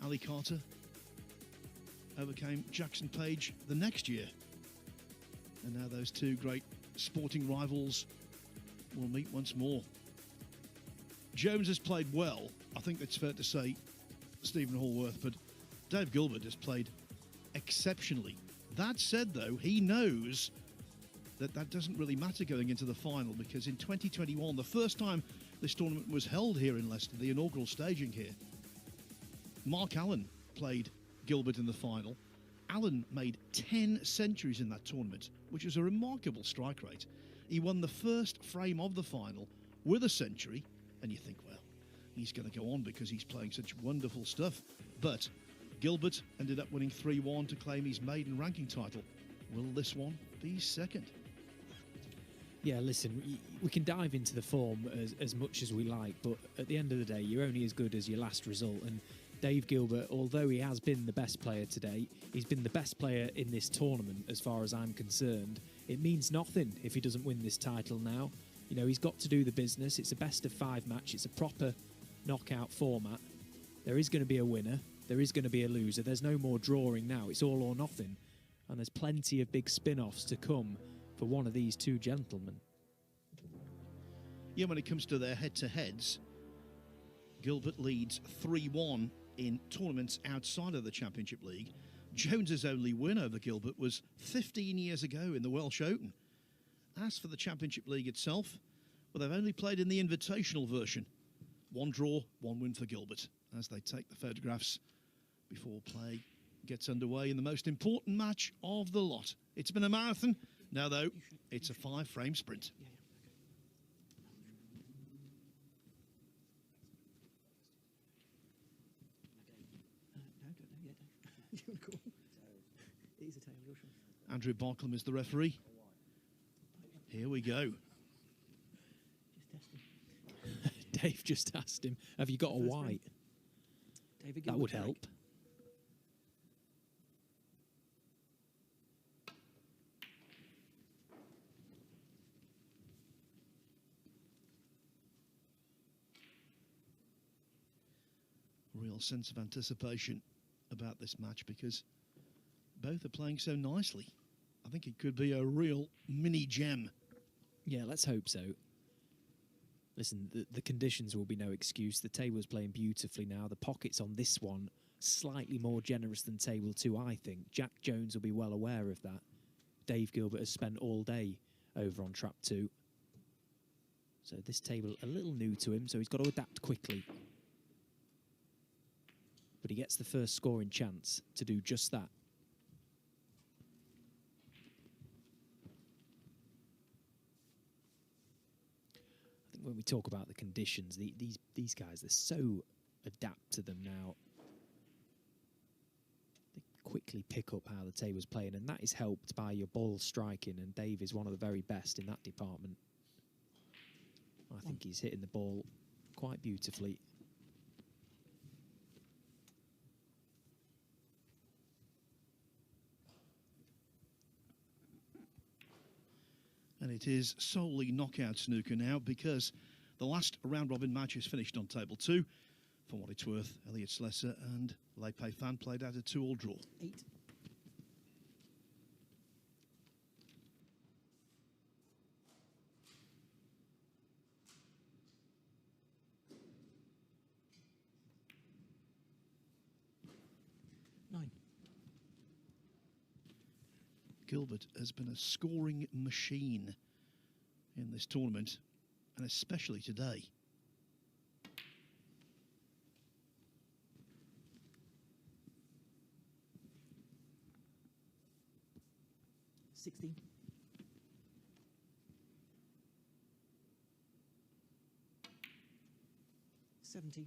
Ali Carter overcame Jackson Page the next year. And now those two great sporting rivals will meet once more. Jones has played well. I think it's fair to say, Stephen Hallworth, but Dave Gilbert has played exceptionally. That said, though, he knows that that doesn't really matter going into the final, because in 2021, the first time this tournament was held here in Leicester, the inaugural staging here, Mark Allen played Gilbert in the final. Allen made 10 centuries in that tournament, which was a remarkable strike rate. He won the first frame of the final with a century, and you think, well, he's going to go on because he's playing such wonderful stuff. But Gilbert ended up winning 3-1 to claim his maiden ranking title. Will this one be second? Yeah, listen, we can dive into the form as much as we like, but at the end of the day, you're only as good as your last result. And Dave Gilbert, although he has been the best player today, he's been the best player in this tournament as far as I'm concerned. It means nothing if he doesn't win this title now. You know, he's got to do the business. It's a best-of-5 match. It's a proper knockout format. There is going to be a winner. There is going to be a loser. There's no more drawing now. It's all or nothing. And there's plenty of big spin-offs to come for one of these two gentlemen. Yeah, when it comes to their head-to-heads, Gilbert leads 3-1 in tournaments outside of the Championship League. Jones's only win over Gilbert was 15 years ago in the Welsh Open. As for the Championship League itself, well, they've only played in the invitational version. 1 draw, 1 win for Gilbert, as they take the photographs before play gets underway in the most important match of the lot. It's been a marathon. Now, though, it's a 5-frame sprint. Andrew Barklam is the referee. Here we go. Just testing. Dave just asked him, have you got a white? David Gilbert, That would help. Real sense of anticipation about this match because both are playing so nicely. I think it could be a real mini gem. Yeah, let's hope so. Listen, the conditions will be no excuse. The table's playing beautifully now. The pockets on this one, slightly more generous than table 2, I think. Jak Jones will be well aware of that. Dave Gilbert has spent all day over on trap 2. So this table a little new to him, so he's got to adapt quickly. But he gets the first scoring chance to do just that. I think when we talk about the conditions, these guys, they're so adapt to them now. They quickly pick up how the table's playing, and that is helped by your ball striking, and Dave is one of the very best in that department. I think he's hitting the ball quite beautifully. And it is solely knockout snooker now because the last round-robin match is finished on table 2. For what it's worth, Elliot Slesser and Lepe Fan played out a 2-all draw. 8. Gilbert has been a scoring machine in this tournament, and especially today. $16. $17.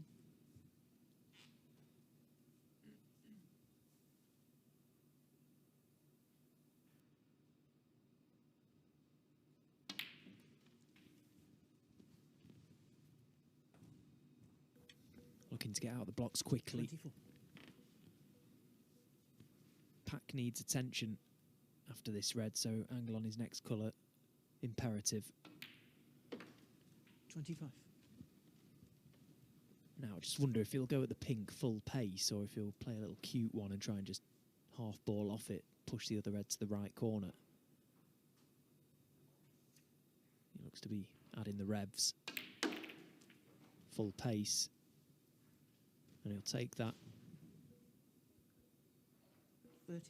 Looking to get out of the blocks quickly. 24. Pack needs attention after this red, so angle on his next colour, imperative. 25. Now, I just wonder if he'll go at the pink full pace or if he'll play a little cute one and try and just half ball off it, push the other red to the right corner. He looks to be adding the revs. Full pace. And he'll take that. 30.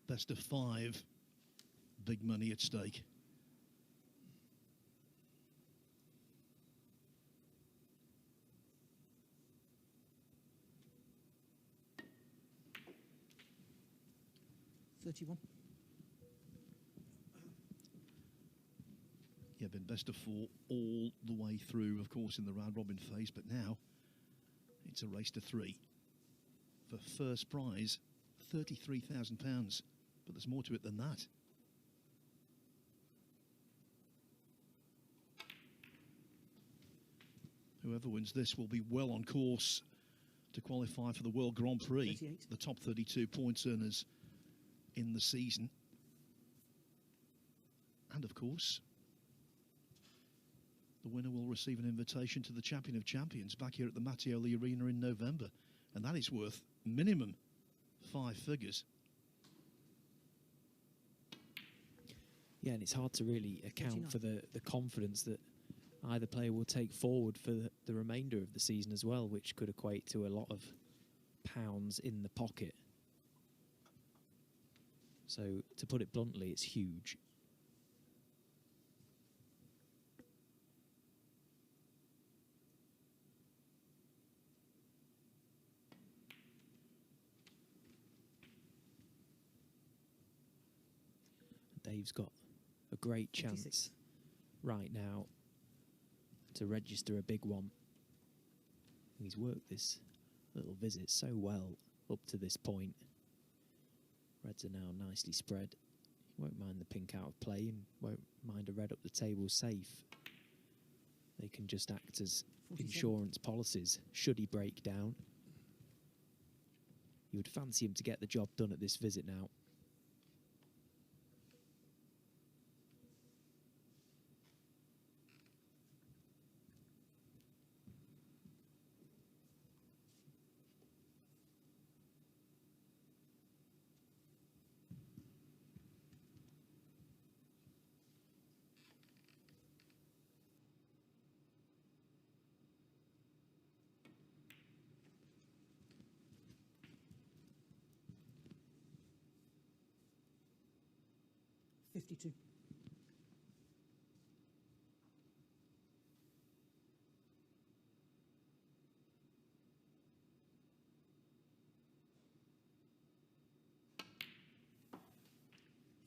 Best of 5. Big money at stake. $31. Yeah, been best of 4 all the way through, of course, in the round robin phase, but now it's a race to 3. For first prize, £33,000. But there's more to it than that. Whoever wins this will be well on course to qualify for the World Grand Prix. 38. The top 32 points earners in the season. And of course, the winner will receive an invitation to the Champion of Champions back here at the Mattioli Arena in November. And that is worth minimum 5 figures. Yeah, and it's hard to really account for the confidence that either player will take forward for the remainder of the season as well, which could equate to a lot of pounds in the pocket. So, to put it bluntly, it's huge. Dave's got a great chance 56. right now to register a big one. He's worked this little visit so well up to this point. Reds are now nicely spread. He won't mind the pink out of play and won't mind a red up the table safe. They can just act as 47. insurance policies should he break down. You would fancy him to get the job done at this visit now. $52.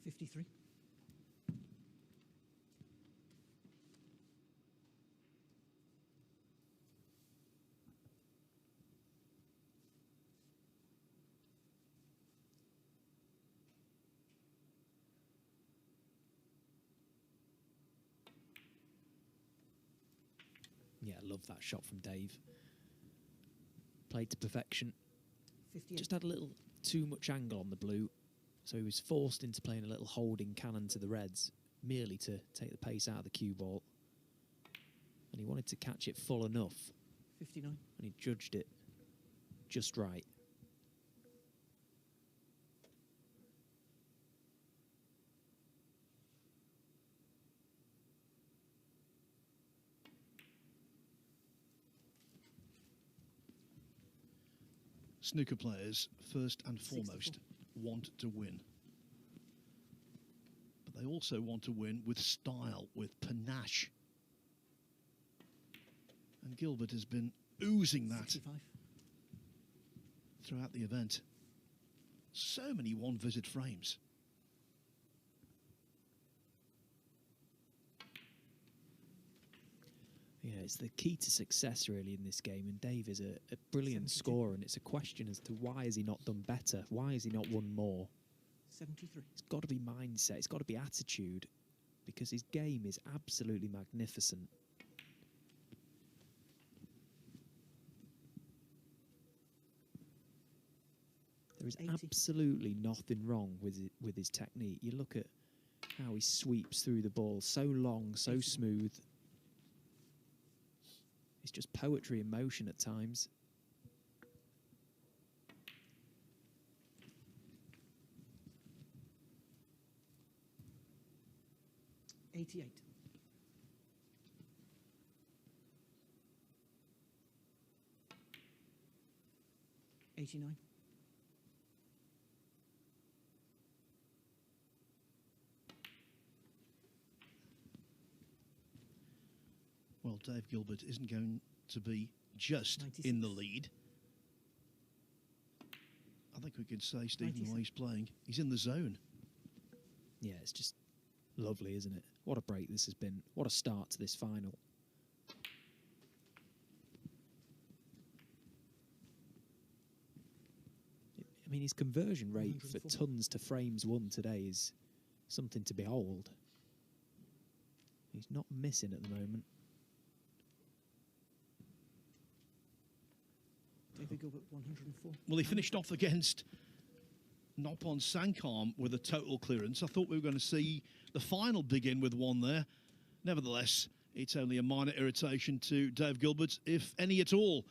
$53. Yeah, I love that shot from Dave. Played to perfection. 58. Just had a little too much angle on the blue, so he was forced into playing a little holding cannon to the Reds, merely to take the pace out of the cue ball. And he wanted to catch it full enough, 59. and he judged it just right. Snooker players, first and 64. foremost, want to win. But they also want to win with style, with panache. And Gilbert has been oozing that 65. throughout the event. So many one-visit frames. Yeah, it's the key to success really in this game, and Dave is a brilliant 72. scorer, and it's a question as to why has he not done better? Why has he not won more? 73. It's got to be mindset, it's got to be attitude, because his game is absolutely magnificent. There is 80. absolutely nothing wrong with his technique. You look at how he sweeps through the ball, so long, so 81. smooth. It's just poetry in motion at times. $88. $89. Well, Dave Gilbert isn't going to be just 96. in the lead. I think we can say, Stephen, 97. while he's playing, he's in the zone. Yeah, it's just lovely, isn't it? What a break this has been. What a start to this final. I mean, his conversion rate for 104. tons to frames won today is something to behold. He's not missing at the moment. David Gilbert, 104. Well, he finished off against Noppon Sankam with a total clearance. I thought we were going to see the final begin with one there. Nevertheless, it's only a minor irritation to Dave Gilbert, if any at all.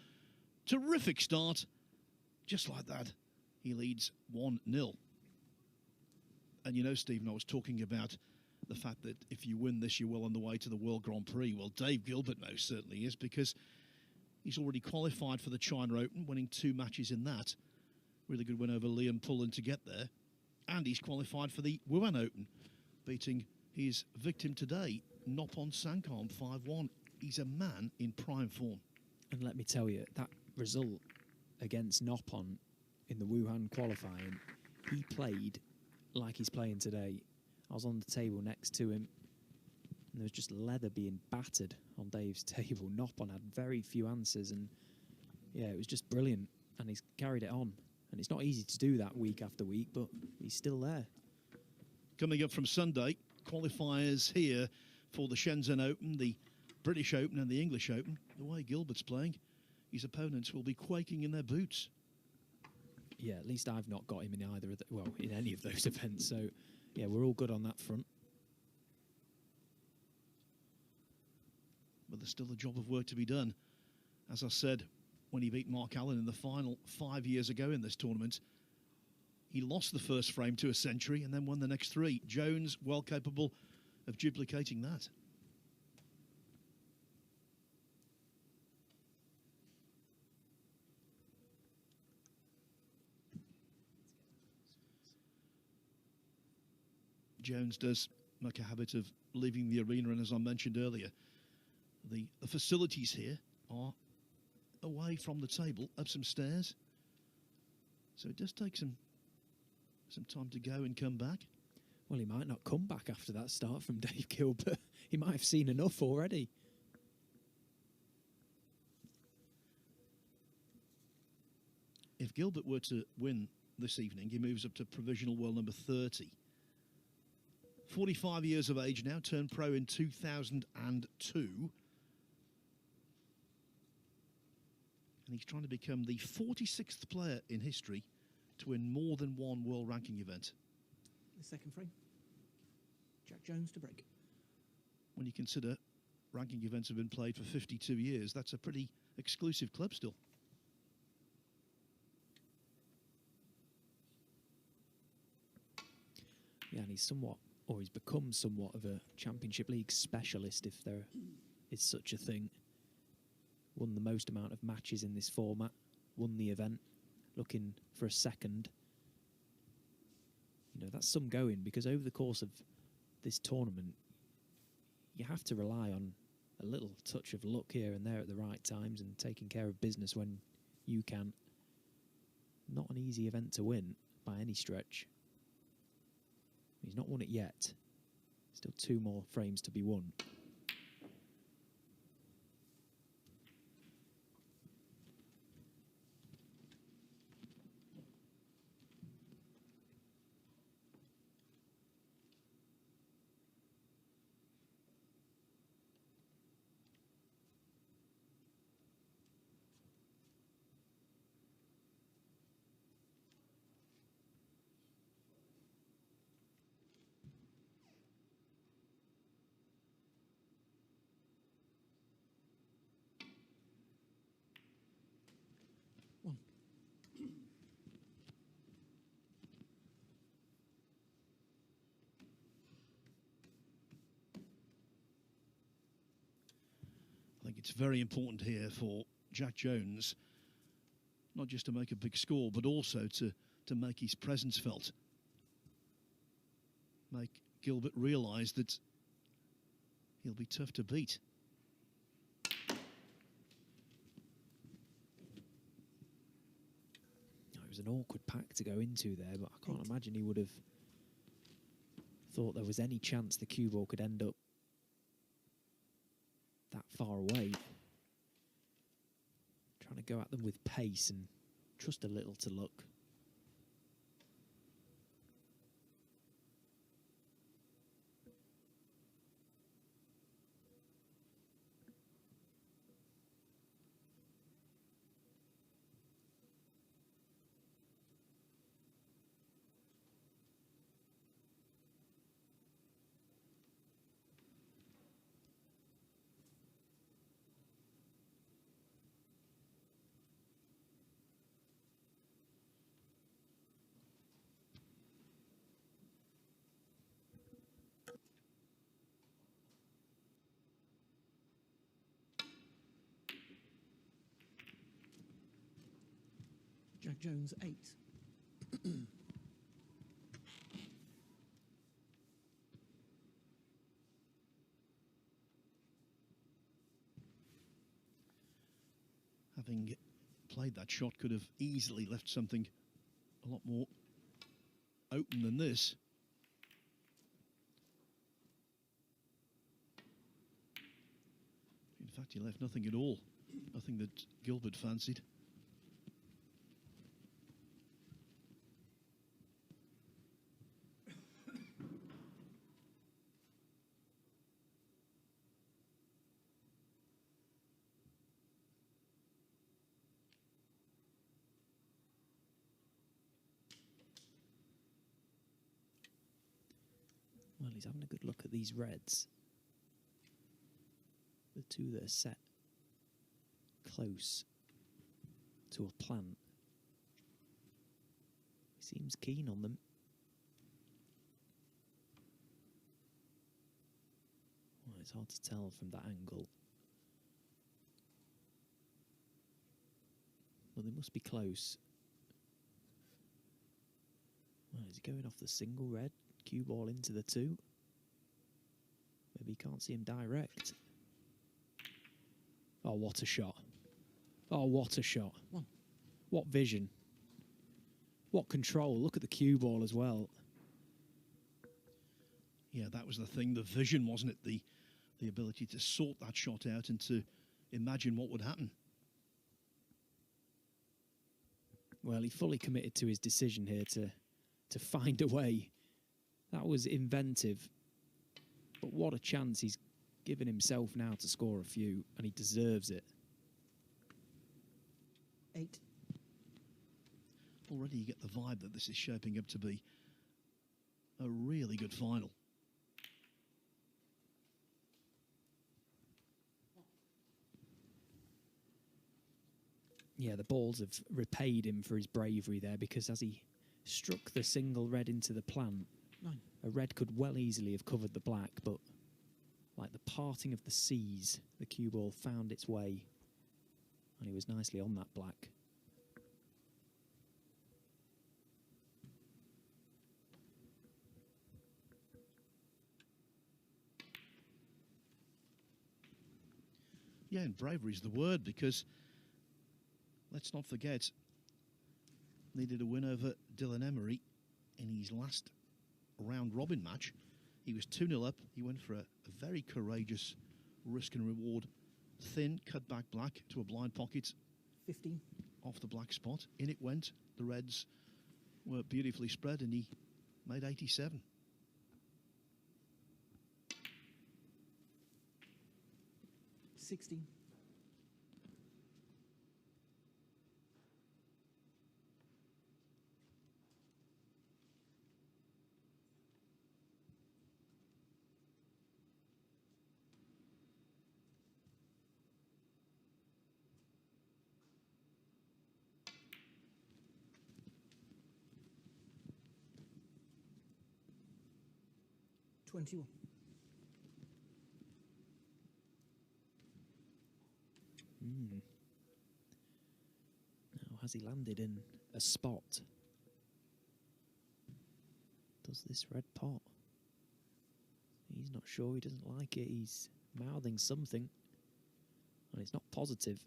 Terrific start. Just like that, he leads 1-0. And you know, Stephen, I was talking about the fact that if you win this, you're well on the way to the World Grand Prix. Well, Dave Gilbert most certainly is, because he's already qualified for the China Open, winning 2 matches in that. Really good win over Liam Pullen to get there. And he's qualified for the Wuhan Open, beating his victim today, Noppon Sankam, 5-1. He's a man in prime form. And let me tell you, that result against Noppon in the Wuhan qualifying, he played like he's playing today. I was on the table next to him, and there was just leather being battered on Dave's table. Noppon had very few answers, and yeah, it was just brilliant. And he's carried it on. And it's not easy to do that week after week, but he's still there. Coming up from Sunday, qualifiers here for the Shenzhen Open, the British Open and the English Open. The way Gilbert's playing, his opponents will be quaking in their boots. Yeah, at least I've not got him in either of in any of those events. So, yeah, we're all good on that front. But there's still a job of work to be done. As I said, when he beat Mark Allen in the final 5 years ago in this tournament, he lost the first frame to a century and then won the next 3. Jones, well capable of duplicating that. Jones does make a habit of leaving the arena, and as I mentioned earlier, the facilities here are away from the table, up some stairs. So it does take some time to go and come back. Well, he might not come back after that start from Dave Gilbert. He might have seen enough already. If Gilbert were to win this evening, he moves up to provisional world number 30. 45 years of age now, turned pro in 2002. And he's trying to become the 46th player in history to win more than one world ranking event. The second frame. Jak Jones to break. When you consider ranking events have been played for 52 years, that's a pretty exclusive club still. Yeah, and he's become somewhat of a Championship League specialist, if there is such a thing. Won the most amount of matches in this format, won the event, looking for a second. You know, that's some going, because over the course of this tournament, you have to rely on a little touch of luck here and there at the right times and taking care of business when you can. Not an easy event to win by any stretch. He's not won it yet. Still 2 more frames to be won. it's very important here for Jak Jones, not just to make a big score, but also to make his presence felt. Make Gilbert realise that he'll be tough to beat. It was an awkward pack to go into there, but I can't imagine he would have thought there was any chance the cue ball could end up that far away. Trying to go at them with pace and trust a little to luck. Jak Jones 8. Having played that shot, could have easily left something a lot more open than this. In fact, he left nothing at all. Nothing that Gilbert fancied. Well, he's having a good look at these reds. The two that are set close to a plant. He seems keen on them. Well, it's hard to tell from that angle. Well, they must be close. Well, is he going off the single red? Cue ball into the two. Maybe he can't see him direct. Oh, what a shot. Oh, what a shot. One. What vision. What control. Look at the cue ball as well. Yeah, that was the thing, the vision, wasn't it? The ability to sort that shot out and to imagine what would happen. Well, he fully committed to his decision here to find a way. That was inventive. But what a chance he's given himself now to score a few, and he deserves it. 8. Already you get the vibe that this is shaping up to be a really good final. Yeah, the balls have repaid him for his bravery there, because as he struck the single red into the plant, 9. a red could well easily have covered the black, but like the parting of the seas, the cue ball found its way, and he was nicely on that black. Yeah, and bravery is the word, because let's not forget, needed a win over Dylan Emery in his last round-robin match. He was 2-0 up. He went for a very courageous risk and reward. Thin, cut back black to a blind pocket. 15. Off the black spot. In it went. The reds were beautifully spread, and he made 87. $16. $21. Now, has he landed in a spot? Does this red pot? He's not sure. He doesn't like it. He's mouthing something, and it's not positive.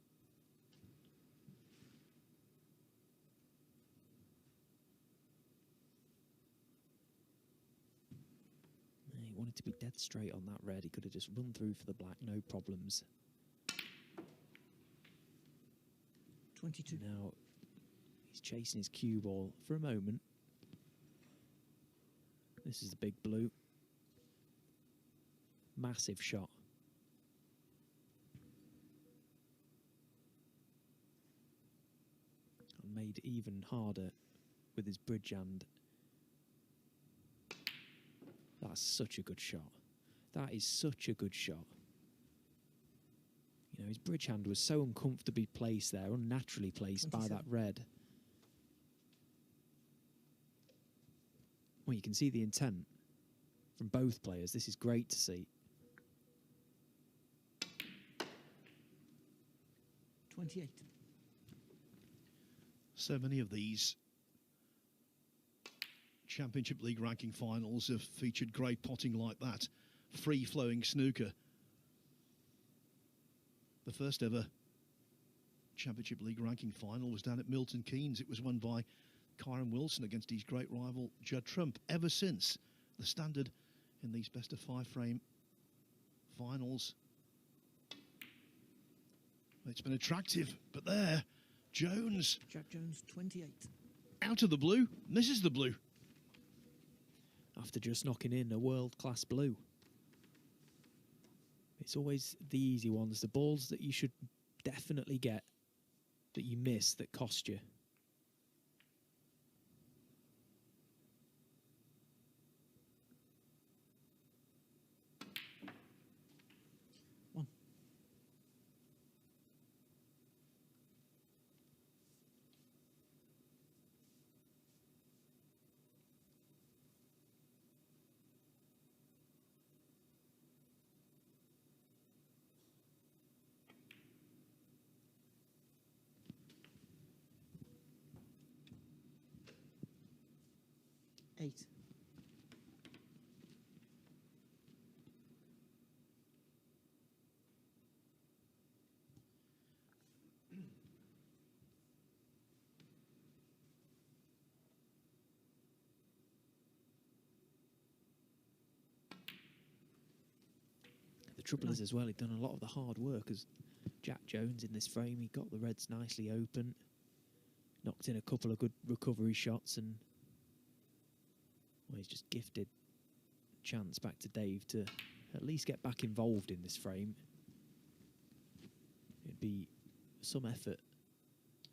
He wanted to be dead straight on that red. He could have just run through for the black, no problems. 22. Now, he's chasing his cue ball for a moment. This is the big blue. Massive shot. And made even harder with his bridge hand. That's such a good shot. That is such a good shot. You know, his bridge hand was so uncomfortably placed there, unnaturally placed 27. by that red. Well, you can see the intent from both players. This is great to see. 28. So many of these Championship League ranking finals have featured great potting like that. Free-flowing snooker. The first ever Championship League ranking final was down at Milton Keynes. It was won by Kyron Wilson against his great rival Judd Trump. Ever since, the standard in these best-of-5 frame finals, it's been attractive, but there, Jones. Jak Jones, 28. Out of the blue, misses the blue. After just knocking in a world-class blue. It's always the easy ones, the balls that you should definitely get, that you miss, that cost you. One. Eight. The trouble is as well, he'd done a lot of the hard work as Jak Jones in this frame. He got the reds nicely open, knocked in a couple of good recovery shots, and well, he's just gifted chance back to Dave to at least get back involved in this frame. It'd be some effort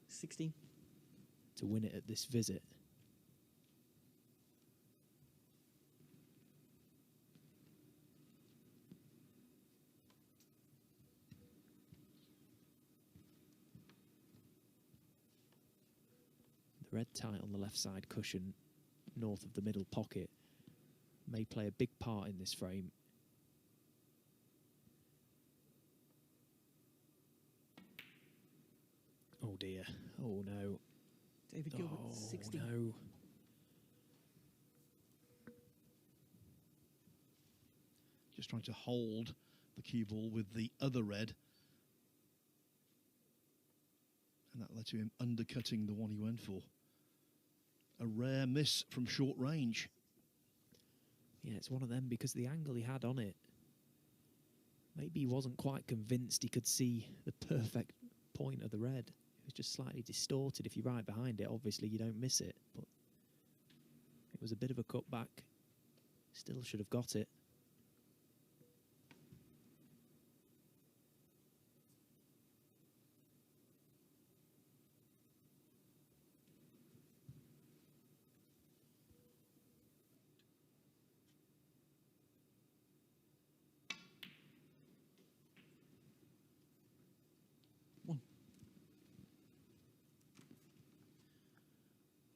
16. to win it at this visit. The red tight on the left side cushion north of the middle pocket may play a big part in this frame. Oh dear. Oh no. David Gilbert, Oh 16. no. Just trying to hold the cue ball with the other red. And that led to him undercutting the one he went for. A rare miss from short range. Yeah, it's one of them because the angle he had on it, maybe he wasn't quite convinced he could see the perfect point of the red. It was just slightly distorted. If you're right behind it, obviously you don't miss it, but it was a bit of a cutback. Still should have got it.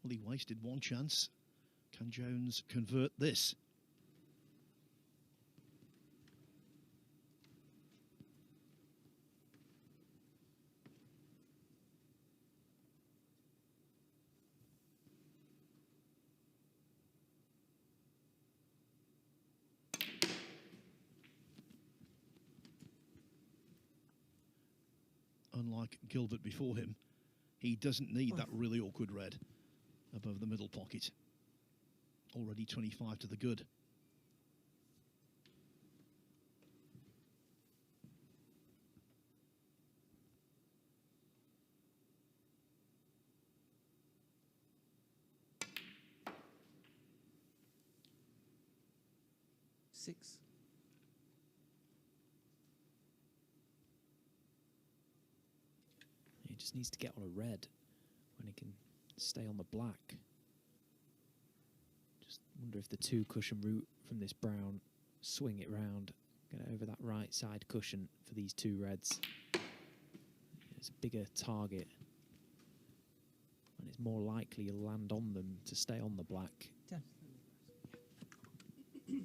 Well, he wasted one chance. Can Jones convert this? like Gilbert before him, he doesn't need that really awkward red above the middle pocket. Already 25 to the good. Six. He just needs to get on a red when he can stay on the black. Just wonder if the two cushion route from this brown, swing it round, get it over that right side cushion for these two reds. It's a bigger target, and it's more likely you'll land on them to stay on the black. 10. Thank you.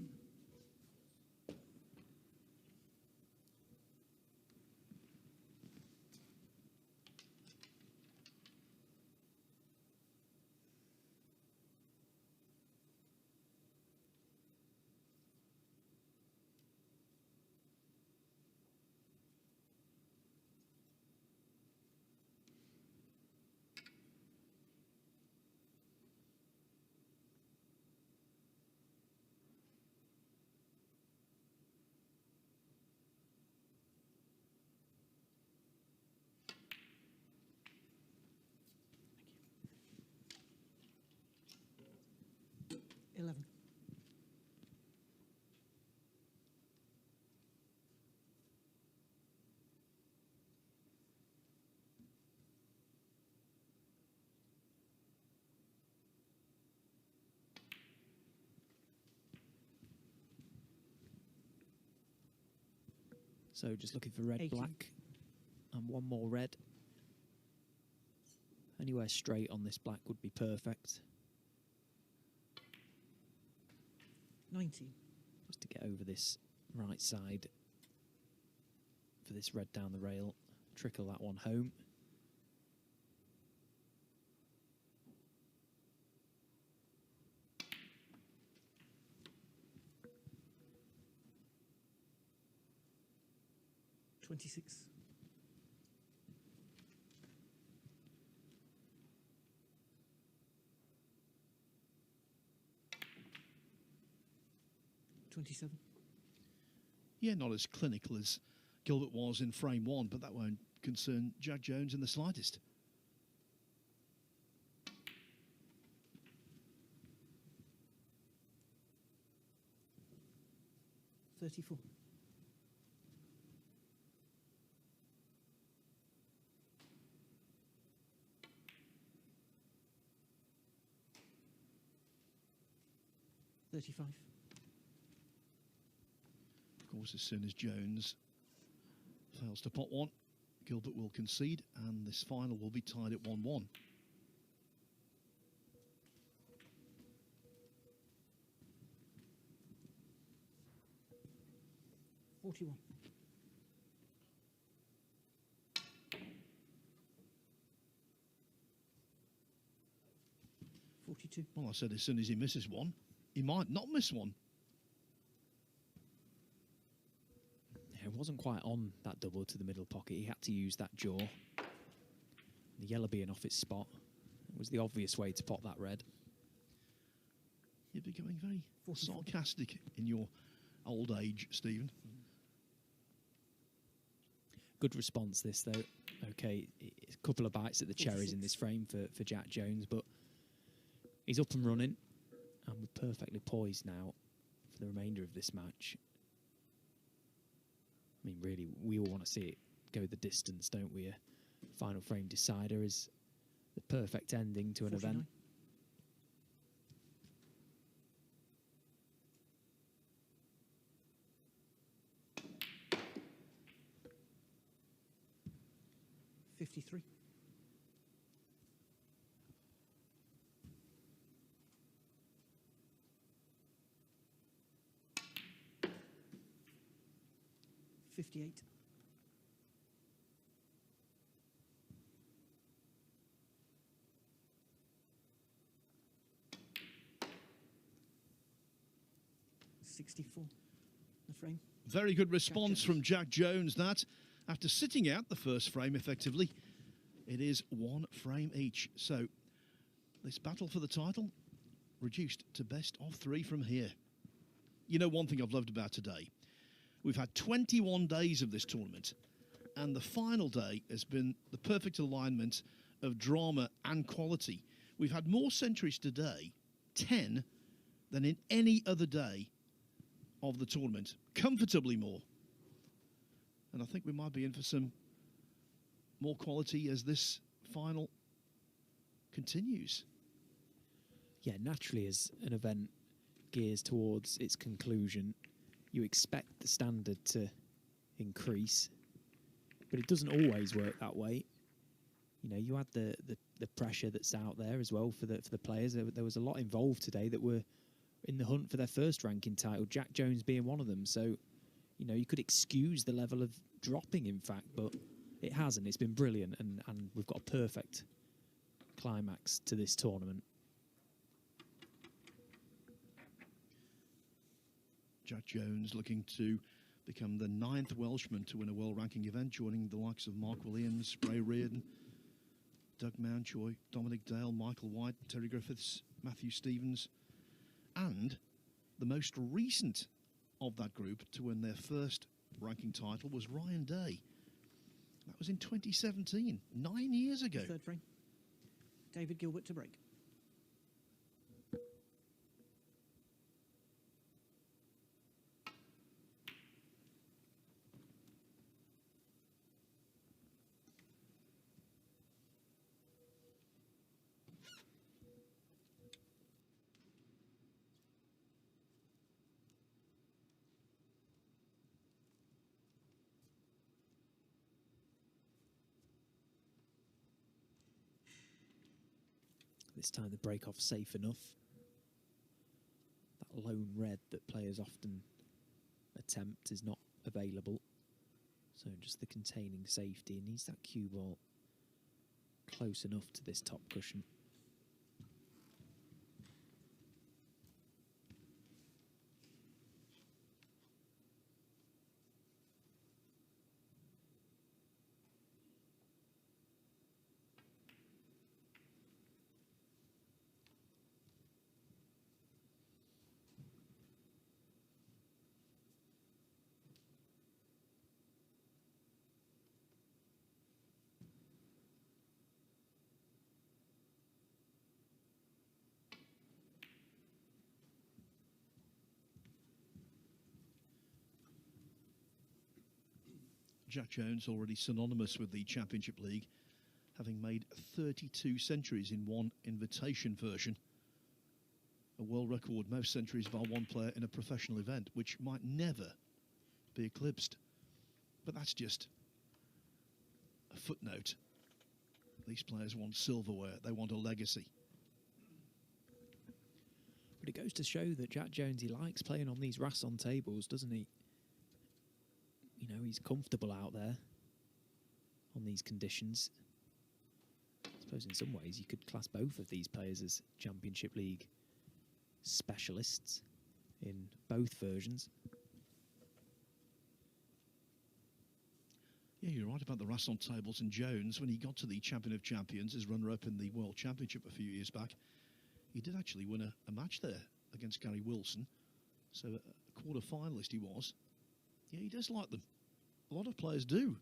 11. So just looking for red, 18. black, and one more red. Anywhere straight on this black would be perfect. 19. Just to get over this right side for this red down the rail. Trickle that one home. $26. 27. Yeah, not as clinical as Gilbert was in frame one, but that won't concern Jak Jones in the slightest. $34. $35. Of course, as soon as Jones fails to pot one, Gilbert will concede, and this final will be tied at 1-1. $41. $42. Well, I said as soon as he misses one, he might not miss one. It wasn't quite on that double to the middle pocket. He had to use that jaw. The yellow being off its spot, it was the obvious way to pot that red. You're becoming very 44. sarcastic in your old age, Stephen. Good response, this, though. Okay, a couple of bites at the cherries in this frame for Jak Jones, but he's up and running, and we're perfectly poised now for the remainder of this match. I mean, really, we all want to see it go the distance, don't we? A final frame decider is the perfect ending to an 49. event. $53. $58. $64. The frame. Very good response from Jak Jones, that. After sitting out the first frame effectively, it is 1 frame each. So this battle for the title reduced to best of 3 from here. You know, one thing I've loved about today, we've had 21 days of this tournament, and the final day has been the perfect alignment of drama and quality. We've had more centuries today, 10, than in any other day of the tournament. Comfortably more. And I think we might be in for some more quality as this final continues. Yeah, naturally, as an event gears towards its conclusion, you expect the standard to increase, but it doesn't always work that way. You know, you had the pressure that's out there as well for the players. There was a lot involved today that were in the hunt for their first ranking title, Jak Jones being one of them. So, you know, you could excuse the level of dropping, in fact, but it hasn't. It's been brilliant, and we've got a perfect climax to this tournament. Jak Jones looking to become the 9th Welshman to win a world ranking event, joining the likes of Mark Williams, Ray Reardon, Doug Mountjoy, Dominic Dale, Michael White, Terry Griffiths, Matthew Stevens, and the most recent of that group to win their first ranking title was Ryan Day. That was in 2017, 9 years ago. Third frame. David Gilbert to break. This time the break-off safe enough. That lone red that players often attempt is not available. So just the containing safety. It needs that cue ball close enough to this top cushion. Jak Jones already synonymous with the Championship League, having made 32 centuries in one invitation version. A world record, most centuries by one player in a professional event, which might never be eclipsed. But that's just a footnote. These players want silverware, they want a legacy. But it goes to show that Jak Jones, he likes playing on these Rasson tables, doesn't he? You know, he's comfortable out there on these conditions. I suppose in some ways you could class both of these players as Championship League specialists in both versions. Yeah, you're right about the Rasson tables, and Jones, when he got to the Champion of Champions as runner-up in the World Championship a few years back, he did actually win a match there against Gary Wilson. So a quarter-finalist he was. Yeah, he does like them. A lot of players do.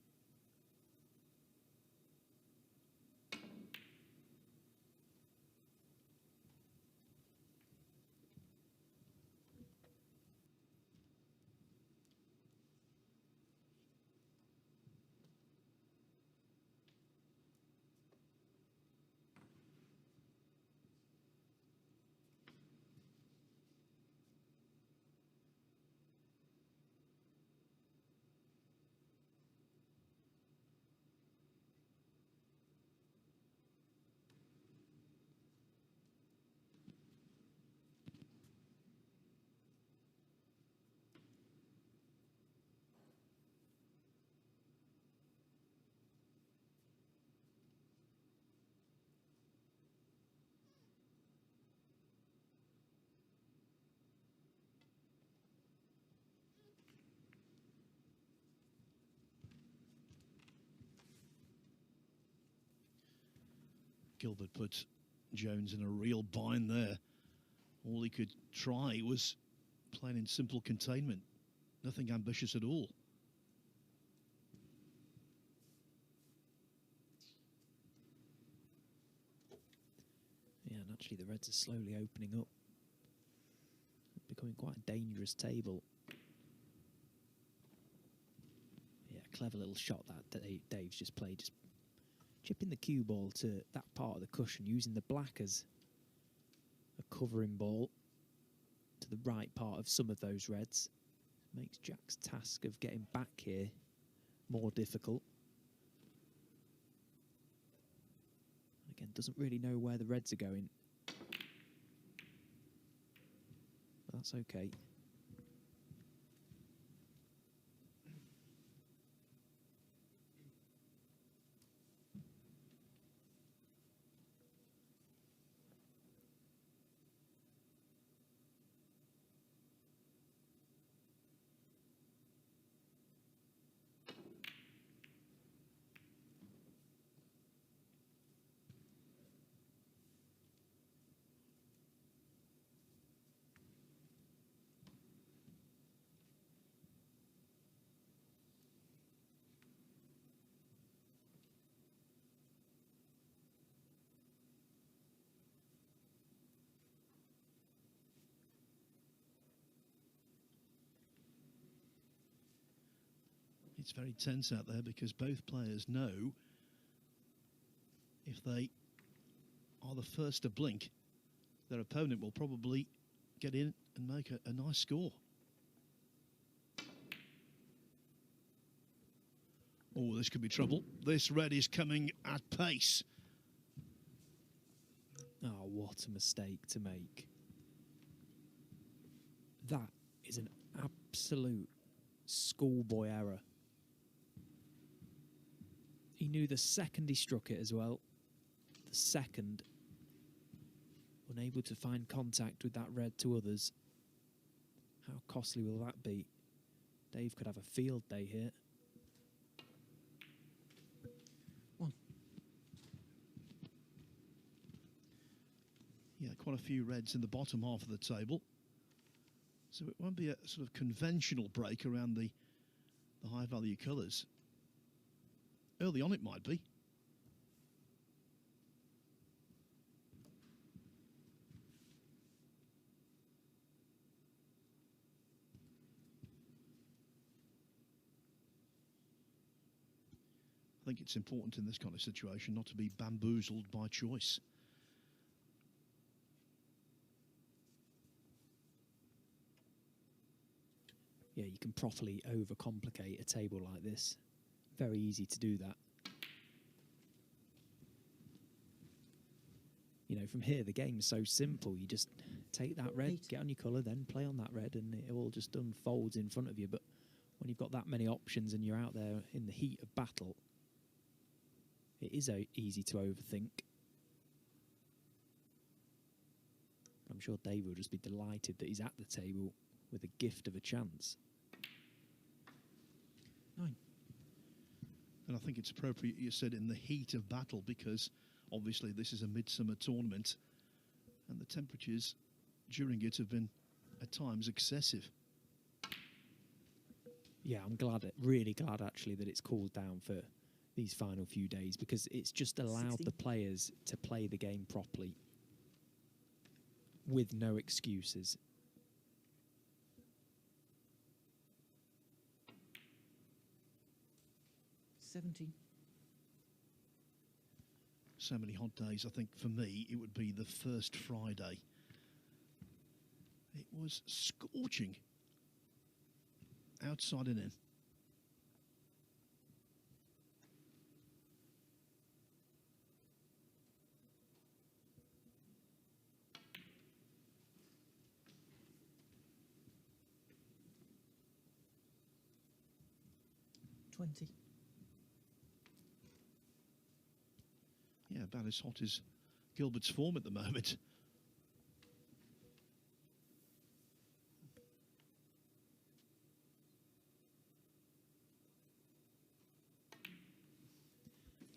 Gilbert put Jones in a real bind there. All he could try was playing in simple containment. Nothing ambitious at all. Yeah, and actually the Reds are slowly opening up. Becoming quite a dangerous table. Yeah, clever little shot that Dave's just played. Just chipping the cue ball to that part of the cushion, using the black as a covering ball to the right part of some of those Reds. Makes Jak's task of getting back here more difficult. Again, doesn't really know where the Reds are going. That's okay. It's very tense out there because both players know if they are the first to blink, their opponent will probably get in and make a nice score. Oh, this could be trouble. This red is coming at pace. Oh, what a mistake to make. That is an absolute schoolboy error. He knew the second he struck it as well. The second. Unable to find contact with that red to others. How costly will that be? Dave could have a field day here. One. Yeah, quite a few reds in the bottom half of the table. So it won't be a sort of conventional break around the high-value colours. Early on it might be. I think it's important in this kind of situation not to be bamboozled by choice. Yeah, you can properly overcomplicate a table like this. Very easy to do that. You know, from here, the game's so simple. You just take that red, get on your colour, then play on that red, and it all just unfolds in front of you. But when you've got that many options and you're out there in the heat of battle, it is easy to overthink. I'm sure Dave will just be delighted that he's at the table with a gift of a chance. 9. And I think it's appropriate you said in the heat of battle because obviously this is a midsummer tournament and the temperatures during it have been at times excessive. Yeah, I'm glad, really glad actually that it's cooled down for these final few days because it's just allowed 60. the players to play the game properly with no excuses. So many hot days. I think for me it would be the first Friday. It was scorching outside and in. Yeah, about as hot as Gilbert's form at the moment.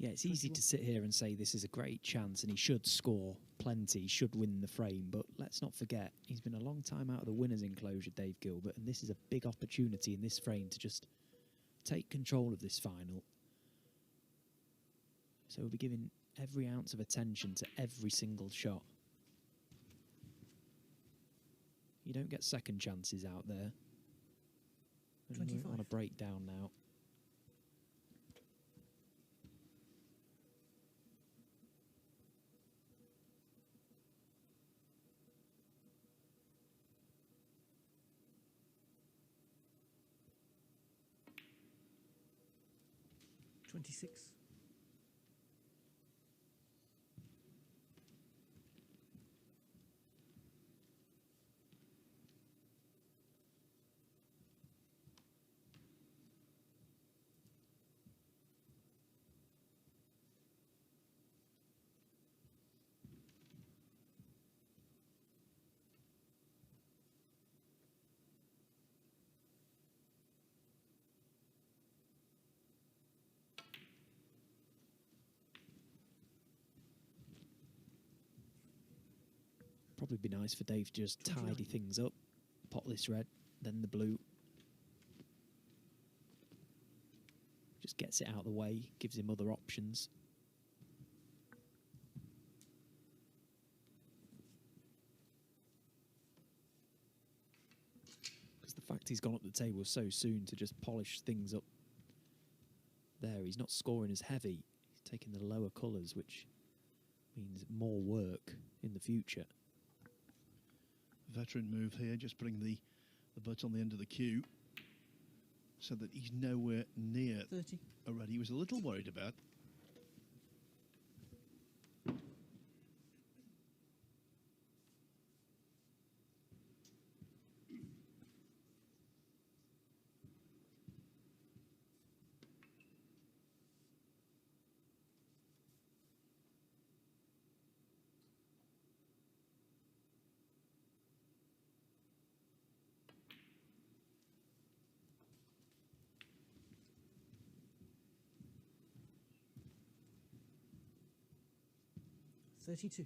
Yeah, it's easy to sit here and say this is a great chance and he should score plenty, should win the frame, but let's not forget, he's been a long time out of the winner's enclosure, Dave Gilbert, and this is a big opportunity in this frame to just take control of this final. So we'll be giving every ounce of attention to every single shot. You don't get second chances out there. And we're on a breakdown now. $26. Probably be nice for Dave to just tidy things up. Pot this red, then the blue. Just gets it out of the way, gives him other options. Because the fact he's gone up the table so soon to just polish things up there, he's not scoring as heavy. He's taking the lower colours, which means more work in the future. Veteran move here, just putting the butt on the end of the cue so that he's nowhere near 30. a red he was a little worried about. $32.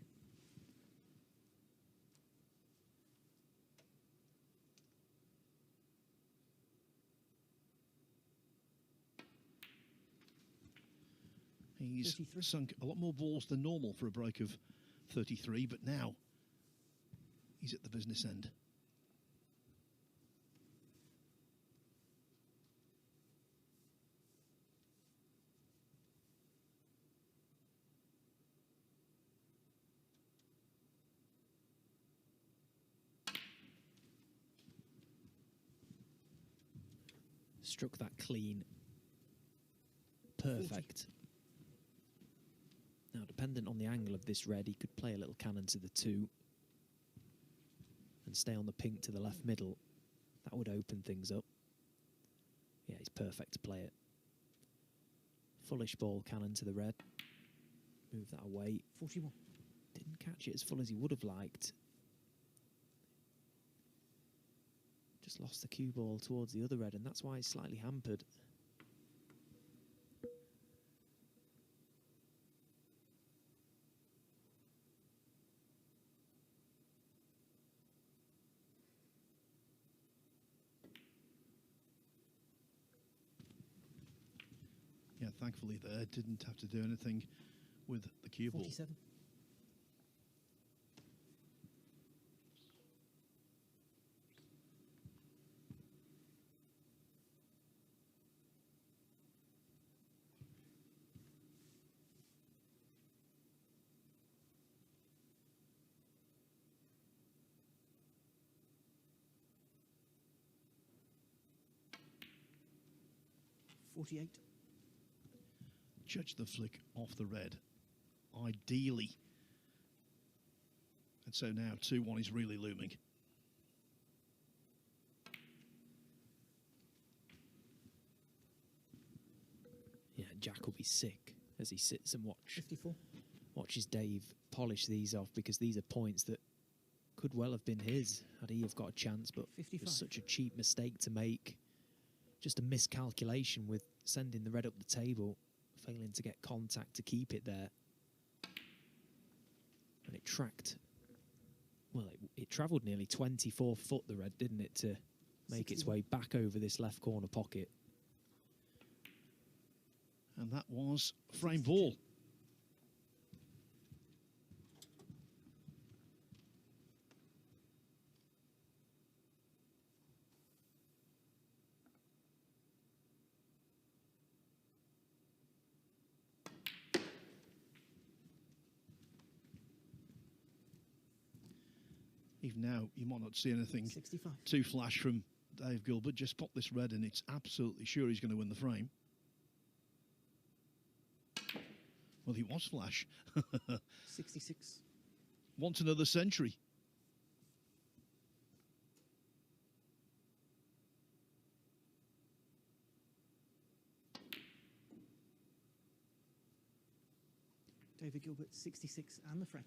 He's 33. sunk a lot more balls than normal for a break of 33, but now he's at the business end. Struck that clean. Perfect. 40. Now, dependent on the angle of this red, he could play a little cannon to the 2 and stay on the pink to the left middle. That would open things up. Yeah, he's perfect to play it. Fullish ball, cannon to the red. Move that away. 41. Didn't catch it as full as he would have liked. Just lost the cue ball towards the other red, and that's why he's slightly hampered. Yeah, thankfully there didn't have to do anything with the cue ball. 47. $48. Judge the flick off the red, ideally. And so now 2-1 is really looming. Yeah, Jack will be sick as he sits and 54. watches Dave polish these off, because these are points that could well have been his had he have got a chance, but it 55. was such a cheap mistake to make. Just a miscalculation with sending the red up the table failing to get contact to keep it there. And it tracked, well, it travelled nearly 24 foot, the red, didn't it, to make its way back over this left corner pocket. And that was frame ball. Even now, you might not see anything 65. too flash from Dave Gilbert. Just pop this red and it's absolutely sure he's going to win the frame. Well, he was flash. 66. Wants another century. David Gilbert, 66 and the frame.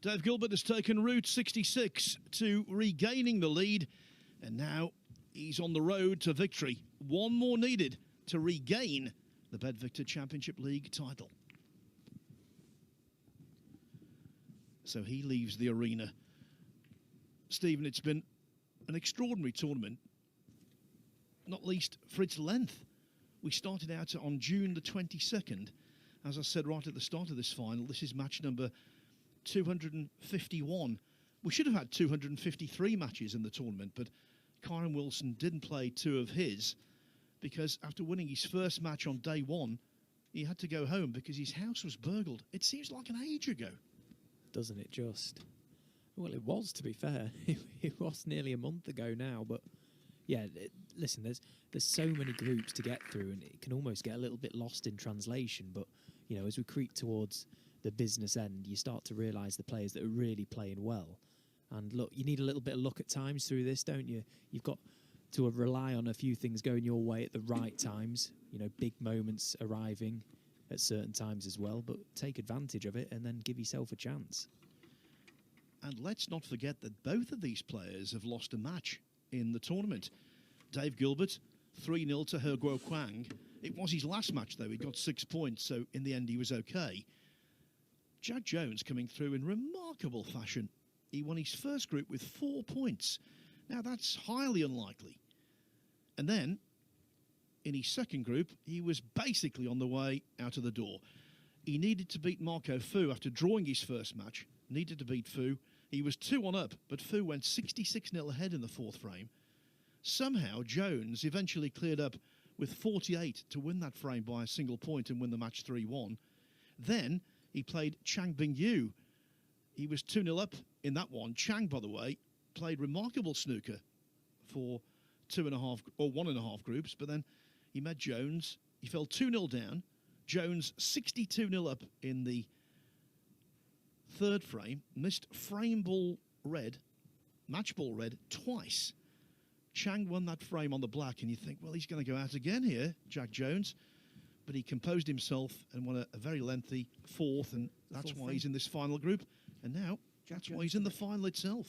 Dave Gilbert has taken route 66 to regaining the lead, and now he's on the road to victory. One more needed to regain the Bedvictor Championship League title. So he leaves the arena. Stephen, it's been an extraordinary tournament, not least for its length. We started out on June the 22nd. As I said right at the start of this final, this is match number 251. We should have had 253 matches in the tournament, but Kyron Wilson didn't play two of his because after winning his first match on day one, he had to go home because his house was burgled. It seems like an age ago. Doesn't it just? Well, it was, to be fair. It was nearly a month ago now, but yeah, listen, there's so many groups to get through and it can almost get a little bit lost in translation, but you know, as we creep towards the business end, you start to realise the players that are really playing well. And look, you need a little bit of luck at times through this, don't you? You've got to rely on a few things going your way at the right times, you know, big moments arriving at certain times as well, but take advantage of it and then give yourself a chance. And let's not forget that both of these players have lost a match in the tournament. Dave Gilbert, 3-0 to He Guo Kwang. It was his last match, though. He got 6 points, so in the end he was okay. Jak Jones coming through in remarkable fashion. He won his first group with 4 points. Now, that's highly unlikely. And then, in his second group, he was basically on the way out of the door. He needed to beat Marco Fu after drawing his first match. Needed to beat Fu. He was 2-1 up, but Fu went 66-0 ahead in the fourth frame. Somehow, Jones eventually cleared up with 48 to win that frame by a single point and win the match 3-1. Then he played Chang Bingyu. He was 2-0 up in that one. Chang, by the way, played remarkable snooker for 1.5 groups, but then he met Jones. He fell 2-0 down. Jones 62-0 up in the third frame. Missed frame ball red, match ball red twice. Chang won that frame on the black, and you think, well, he's going to go out again here, Jak Jones. But he composed himself and won a very lengthy fourth, and that's why he's in this final group. And now, that's why he's in the final itself.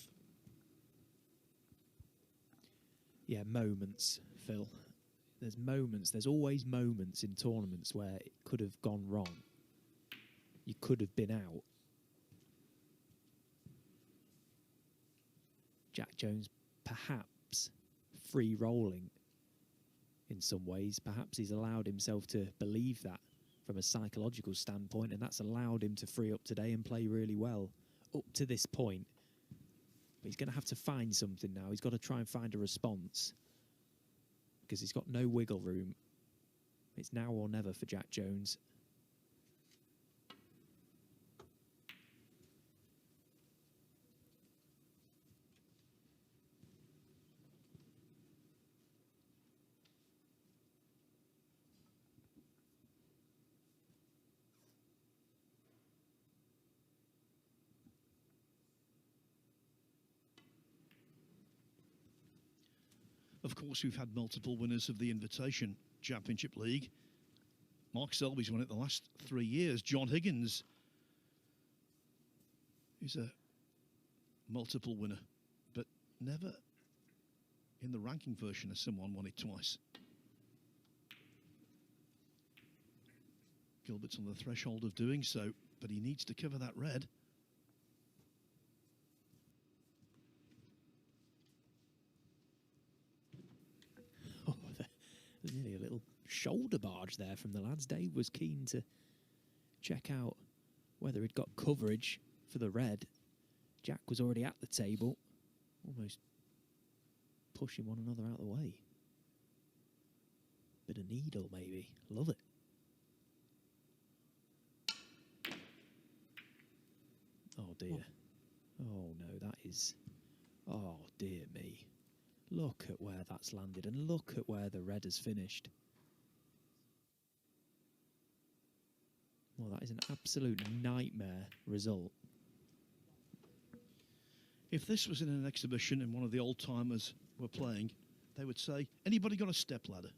Yeah, moments, Phil. There's moments. There's always moments in tournaments where it could have gone wrong. You could have been out. Jak Jones perhaps free rolling in some ways. Perhaps he's allowed himself to believe that from a psychological standpoint, and that's allowed him to free up today and play really well up to this point. But he's going to have to find something now. He's got to try and find a response because he's got no wiggle room. It's now or never for Jak Jones. Of course, we've had multiple winners of the Invitation Championship League. Mark Selby's won it the last 3 years. John Higgins is a multiple winner, but never in the ranking version has someone won it twice. Gilbert's on the threshold of doing so, but he needs to cover that red. Oh, there's nearly a little shoulder barge there from the lads. Dave was keen to check out whether he'd got coverage for the red. Jak was already at the table, almost pushing one another out of the way. Bit of needle, maybe. Love it. Oh, dear. Oh, no, that is... Oh, dear me. Look at where that's landed, and look at where the red has finished. Well, that is an absolute nightmare result. If this was in an exhibition and one of the old-timers were playing, they would say, anybody got a step ladder?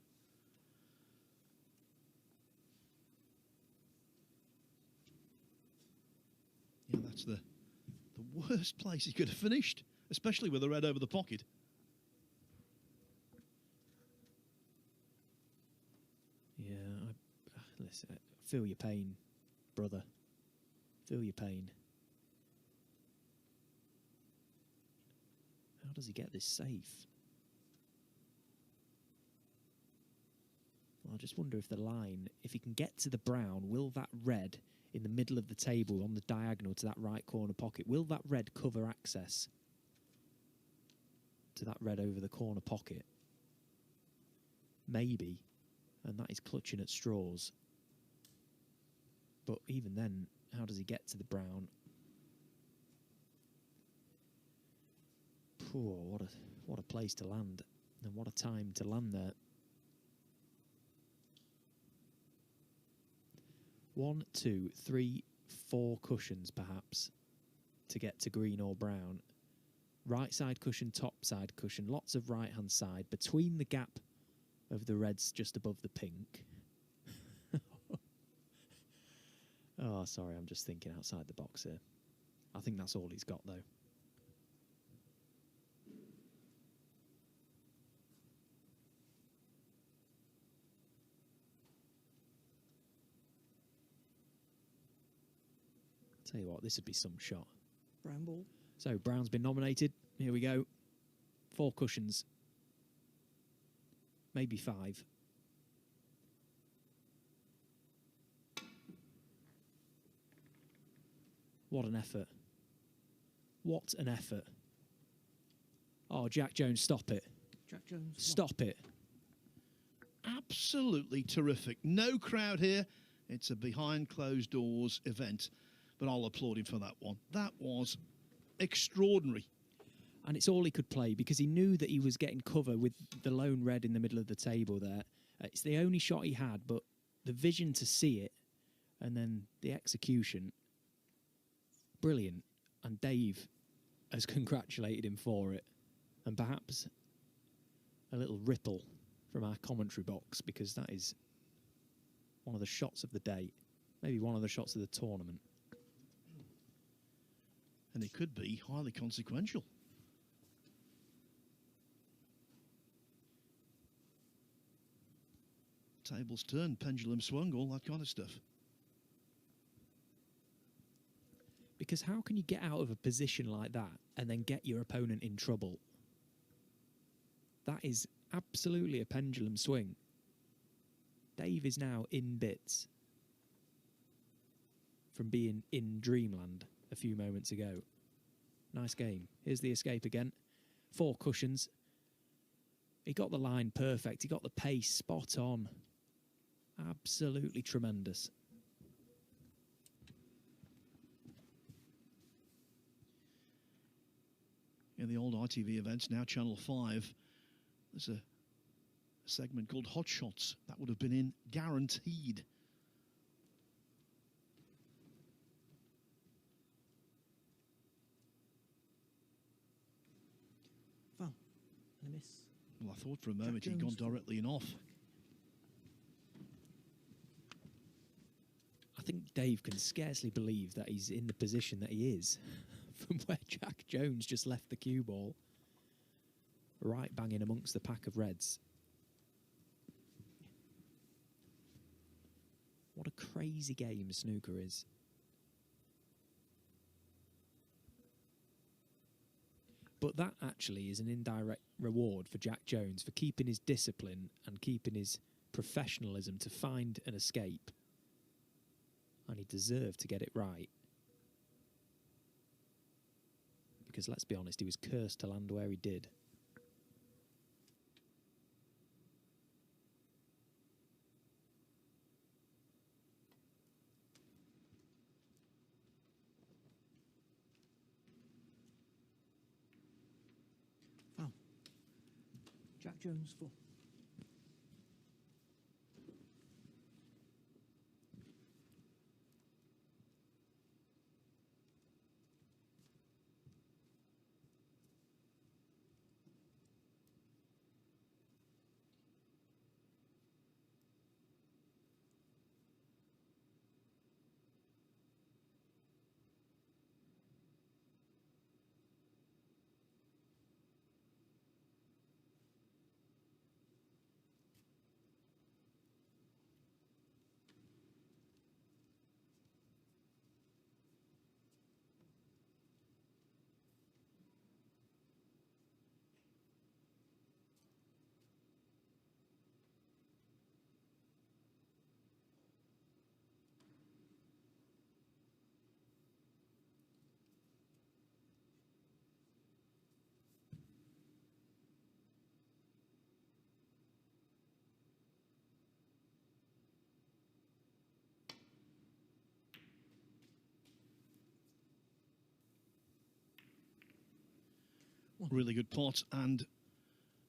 Yeah, that's the worst place he could have finished, especially with the red over the pocket. Yeah, listen, I feel your pain, brother. Feel your pain. How does he get this safe? Well, I just wonder if the line, if he can get to the brown, will that red in the middle of the table on the diagonal to that right corner pocket, will that red cover access to that red over the corner pocket? Maybe. And that is clutching at straws. But even then, how does he get to the brown? Poor, what a place to land. And what a time to land there. 1, 2, 3, 4 cushions, perhaps, to get to green or brown. Right side cushion, top side cushion, lots of right-hand side, between the gap of the reds just above the pink. Oh, sorry, I'm just thinking outside the box here. I think that's all he's got, though. Tell you what, this would be some shot. Brown ball. So, brown's been nominated. Here we go. 4 cushions. Maybe 5. What an effort. What an effort. Oh, Jak Jones, stop it. Jak Jones. Stop it. Absolutely terrific. No crowd here. It's a behind closed doors event, but I'll applaud him for that one. That was extraordinary. And it's all he could play because he knew that he was getting cover with the lone red in the middle of the table there. It's the only shot he had, but the vision to see it and then the execution, brilliant. And Dave has congratulated him for it. And perhaps a little ripple from our commentary box, because that is one of the shots of the day, maybe one of the shots of the tournament. And it could be highly consequential. Tables turned, pendulum swung, all that kind of stuff. Because how can you get out of a position like that and then get your opponent in trouble? That is absolutely a pendulum swing. Dave is now in bits from being in dreamland a few moments ago. Nice game. Here's the escape again. 4 cushions. He got the line perfect. He got the pace spot on. Absolutely tremendous. In the old ITV events, now Channel 5, there's a segment called Hot Shots. That would have been in Guaranteed. Foul. And a miss. Well, I thought for a moment he'd gone directly in off. I think Dave can scarcely believe that he's in the position that he is from where Jak Jones just left the cue ball. Right banging amongst the pack of reds. What a crazy game snooker is. But that actually is an indirect reward for Jak Jones for keeping his discipline and keeping his professionalism to find an escape. And he deserved to get it right. Because let's be honest, he was cursed to land where he did. Foul. Jak Jones 4. Really good pot and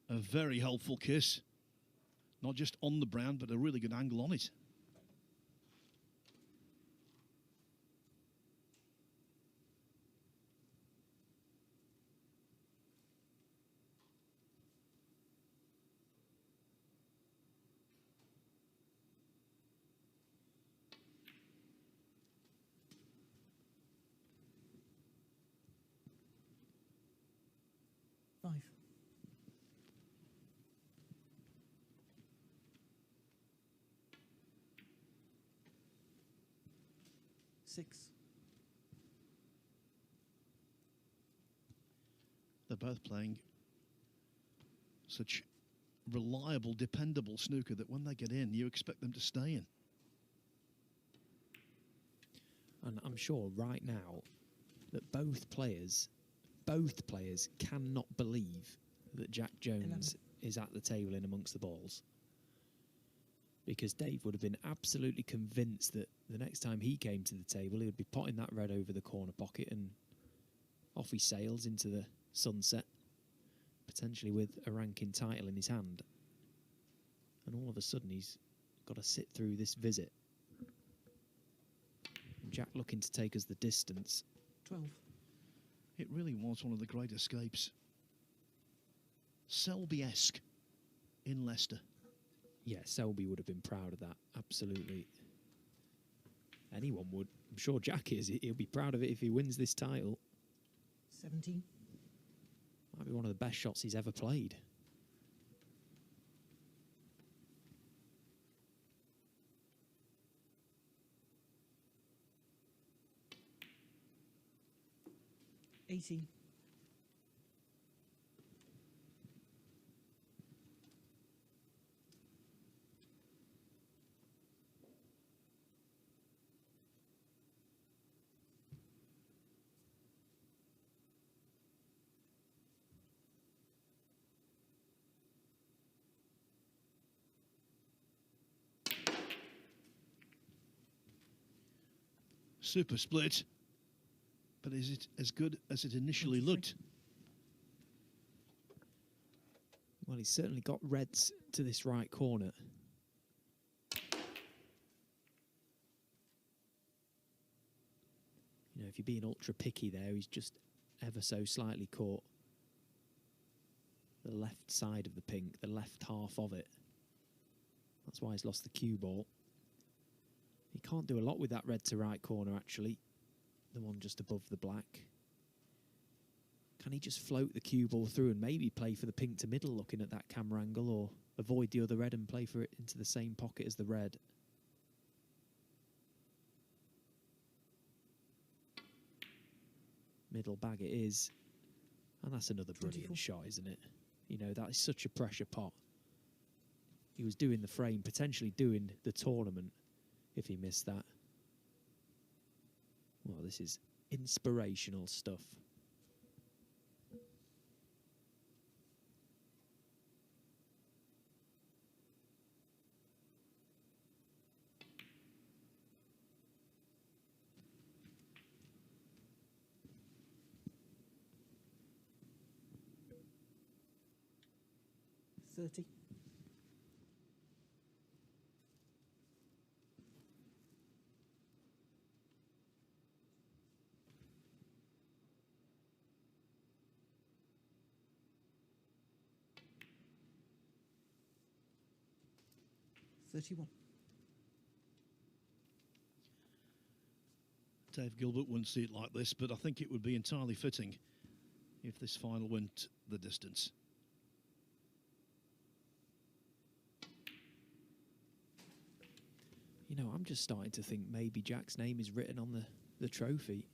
a very helpful kiss. Not just on the brown, but a really good angle on it. Five. Six. They're both playing such reliable, dependable snooker that when they get in, you expect them to stay in. And I'm sure right now that both players cannot believe that Jak Jones is at the table in amongst the balls. Because Dave would have been absolutely convinced that the next time he came to the table, he would be potting that red over the corner pocket and off he sails into the sunset, potentially with a ranking title in his hand. And all of a sudden, he's got to sit through this visit. Jak looking to take us the distance. 12. It really was one of the great escapes. Selby-esque in Leicester. Yeah, Selby would have been proud of that, absolutely. Anyone would. I'm sure Jak is. He'll be proud of it if he wins this title. 17. Might be one of the best shots he's ever played. $80. Super split. But is it as good as it initially looked? Well, he's certainly got reds to this right corner. You know, if you're being ultra picky there, he's just ever so slightly caught the left side of the pink, the left half of it. That's why he's lost the cue ball. He can't do a lot with that red to right corner, actually. The one just above the black. Can he just float the cue ball through and maybe play for the pink to middle looking at that camera angle, or avoid the other red and play for it into the same pocket as the red? Middle bag it is. And that's another 24. brilliant shot, isn't it? You know, that is such a pressure pot. He was doing the frame, potentially doing the tournament if he missed that. Well, this is inspirational stuff. $30. $31. Dave Gilbert wouldn't see it like this, but I think it would be entirely fitting if this final went the distance. You know, I'm just starting to think maybe Jak's name is written on the trophy.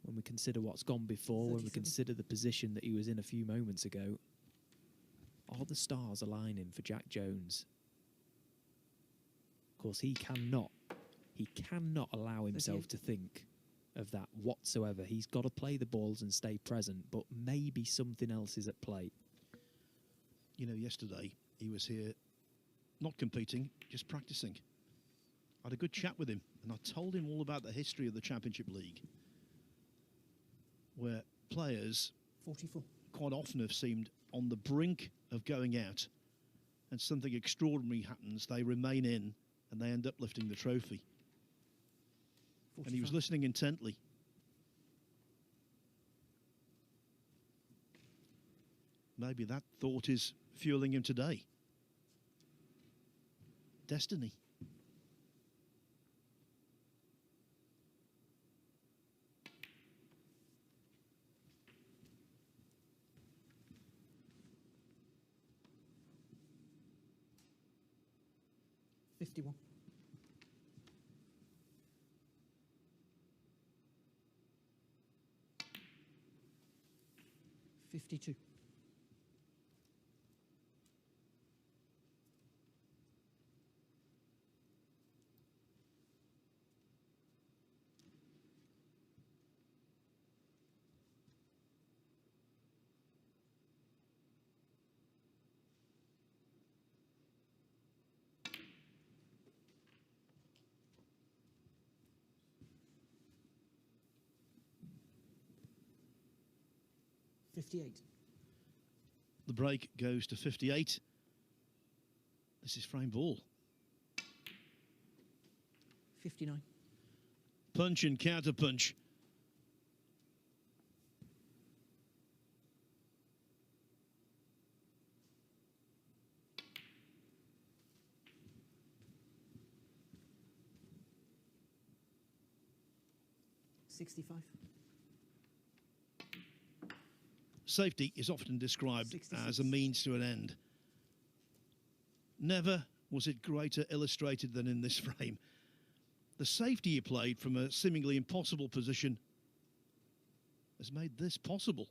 When we consider what's gone before, when we 37. consider the position that he was in a few moments ago, all the stars aligning for Jak Jones. Of course, he cannot allow himself to think of that whatsoever. He's got to play the balls and stay present, but maybe something else is at play. You know, yesterday he was here not competing, just practicing. I had a good chat with him, and I told him all about the history of the Championship League, where players 44. quite often have seemed on the brink of going out, and something extraordinary happens. They remain in, and they end up lifting the trophy. 45. And he was listening intently. Maybe that thought is fueling him today. Destiny. $51. $52. $58. The break goes to 58. This is frame ball. 59. Punch and counter punch. $65. Safety is often described 66. as a means to an end. Never was it greater illustrated than in this frame. The safety he played from a seemingly impossible position has made this possible.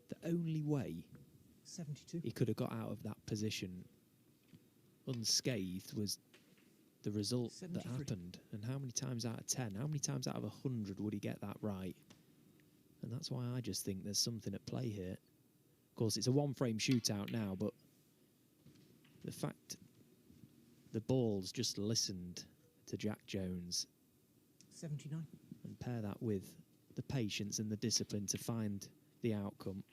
The only way 72. he could have got out of that position unscathed was the result that 73. happened. And how many times out of 10, how many times out of 100 would he get that right? And that's why I just think there's something at play here. Of course, it's a one-frame shootout now, but the fact the ball's just listened to Jak Jones 79. and pair that with the patience and the discipline to find the outcome,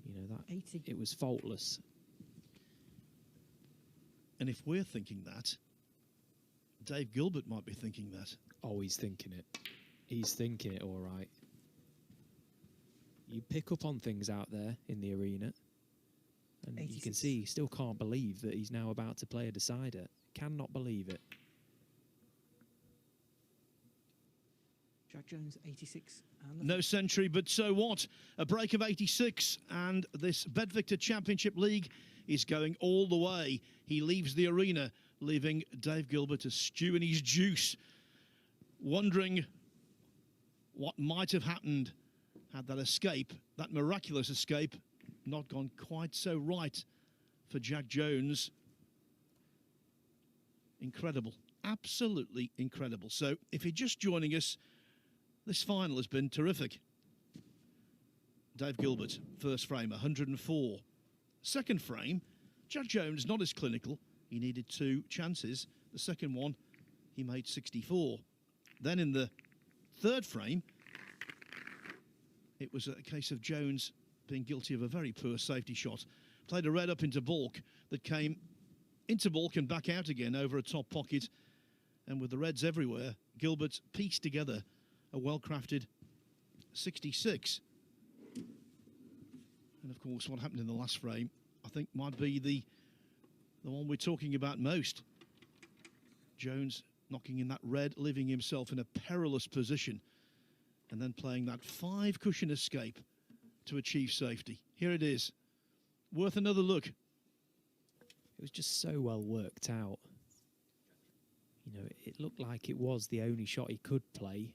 you know, that 80. it was faultless. And if we're thinking that, Dave Gilbert might be thinking that. Oh, he's thinking it. He's thinking it all right. You pick up on things out there in the arena, and you can 86. see he still can't believe that he's now about to play a decider. Cannot believe it. Jak Jones, 86. And No century, but so what? A break of 86, and this Bet Victor Championship League is going all the way. He leaves the arena leaving Dave Gilbert to stew in his juice, wondering what might have happened had that escape, that miraculous escape, not gone quite so right for Jak Jones. Incredible, absolutely incredible. So if you're just joining us, this final has been terrific. Dave Gilbert, first frame, 104. Second frame, Jak Jones not as clinical. He needed 2 chances. The second one, he made 64. Then in the third frame, it was a case of Jones being guilty of a very poor safety shot. Played a red up into baulk that came into baulk and back out again over a top pocket. And with the reds everywhere, Gilbert pieced together a well-crafted 66. And of course, what happened in the last frame, I think, might be the one we're talking about most. Jones knocking in that red, leaving himself in a perilous position, and then playing that 5-cushion escape to achieve safety. Here it is. Worth another look. It was just so well worked out. You know, it looked like it was the only shot he could play.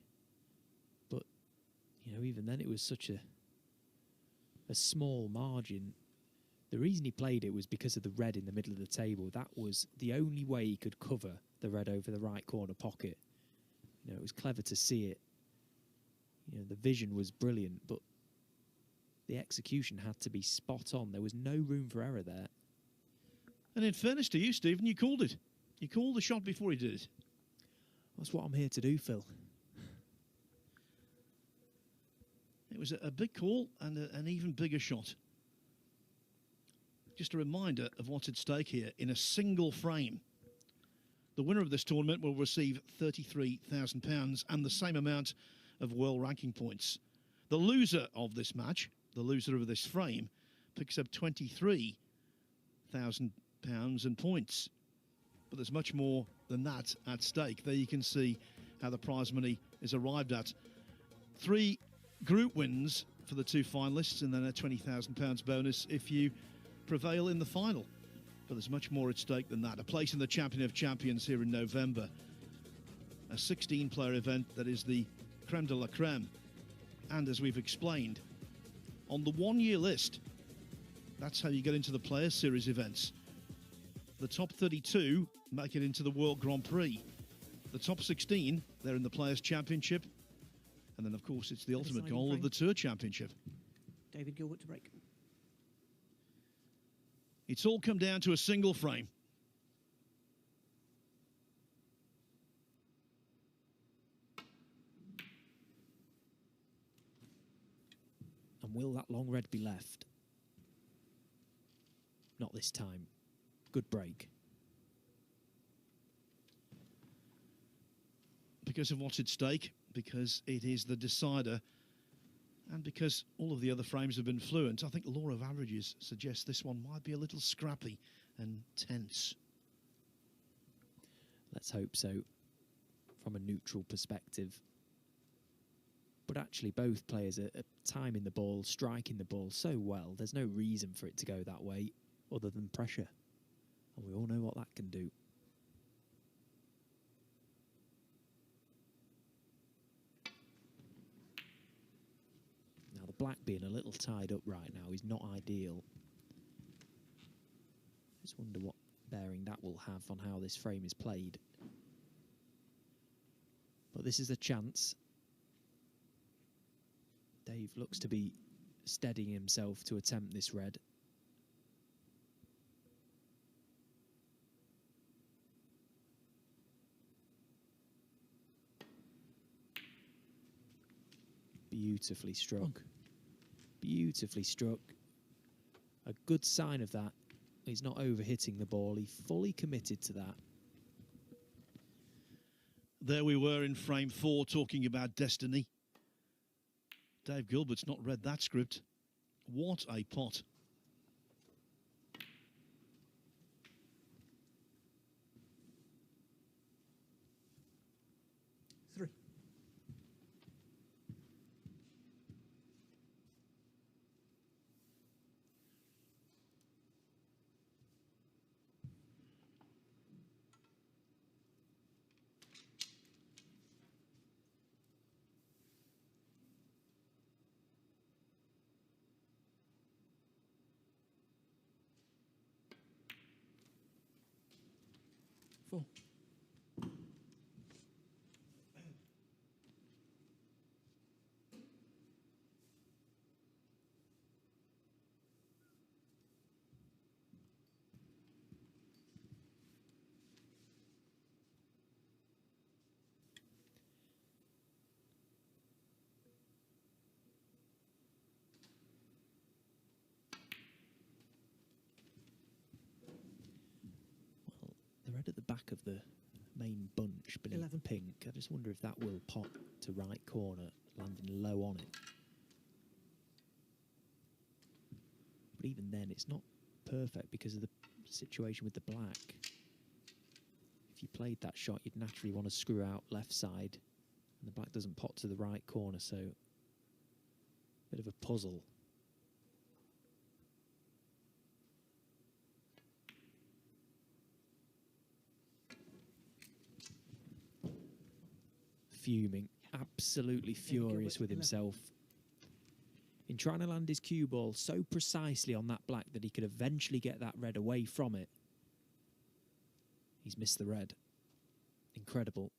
But, you know, even then it was such a small margin. The reason he played it was because of the red in the middle of the table. That was the only way he could cover the red over the right corner pocket. You know, it was clever to see it. You know, the vision was brilliant, but the execution had to be spot on. There was no room for error there. And in fairness to you, Stephen, you called it. You called the shot before he did it. That's what I'm here to do, Phil. It was a big call and an even bigger shot. Just a reminder of what's at stake here in a single frame. The winner of this tournament will receive £33,000 and the same amount of world ranking points. The loser of this match, the loser of this frame, picks up £23,000 and points. But there's much more than that at stake. There you can see how the prize money is arrived at. 3 group wins for the 2 finalists, and then a £20,000 bonus if you prevail in the final. But there's much more at stake than that. A place in the Champion of Champions here in November. A 16-player event that is the creme de la creme. And as we've explained, on the one-year list, that's how you get into the Players Series events. The top 32 make it into the World Grand Prix. The top 16, they're in the Players' Championship. And then, of course, it's the ultimate goal of the Tour Championship. David Gilbert to break. It's all come down to a single frame. And will that long red be left? Not this time. Good break. Because of what's at stake, because it is the decider, and because all of the other frames have been fluent, I think the law of averages suggests this one might be a little scrappy and tense. Let's hope so, from a neutral perspective. But actually, both players are timing the ball, striking the ball so well. There's no reason for it to go that way other than pressure. And we all know what that can do. Now, the black being a little tied up right now is not ideal. Just wonder what bearing that will have on how this frame is played. But this is a chance. Dave looks to be steadying himself to attempt this red. Beautifully struck. Beautifully struck. A good sign of that. He's not overhitting the ball. He fully committed to that. There we were in frame 4 talking about destiny. Dave Gilbert's not read that script. What a pot. Three. back of the main bunch beneath 11. pink. I just wonder if that will pot to right corner, landing low on it. But even then, it's not perfect because of the situation with the black. If you played that shot, you'd naturally want to screw out left side, and the black doesn't pot to the right corner, so bit of a puzzle. Fuming, absolutely furious with himself in trying to land his cue ball so precisely on that black that he could eventually get that red away from it. He's missed the red. Incredible.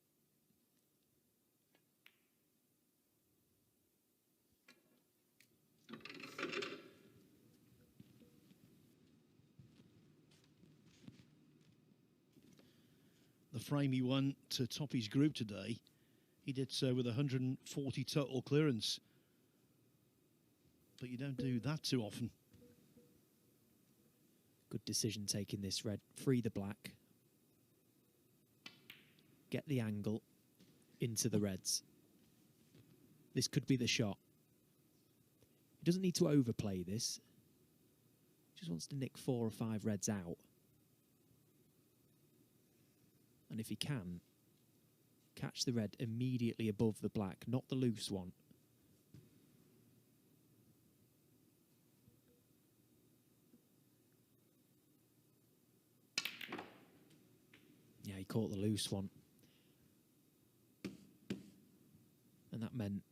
The frame he won to top his group today, he did so with 140 total clearance. But you don't do that too often. Good decision taking this red. Free the black. Get the angle into the reds. This could be the shot. He doesn't need to overplay this. He just wants to nick 4 or 5 reds out. And if he can, catch the red immediately above the black, not the loose one. Yeah, he caught the loose one. And that meant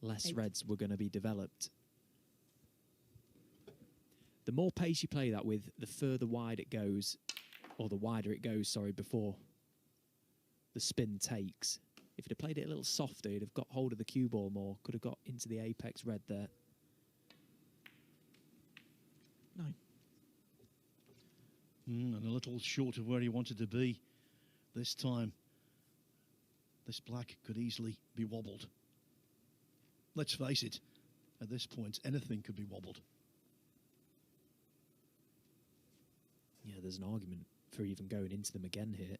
less reds were going to be developed. The more pace you play that with, the further wide it goes, or the wider it goes, sorry, before the spin takes. If he'd have played it a little softer, he'd have got hold of the cue ball more, could have got into the apex red there. 9. And a little short of where he wanted to be this time. This black could easily be wobbled. Let's face it, at this point, anything could be wobbled. Yeah, there's an argument for even going into them again here.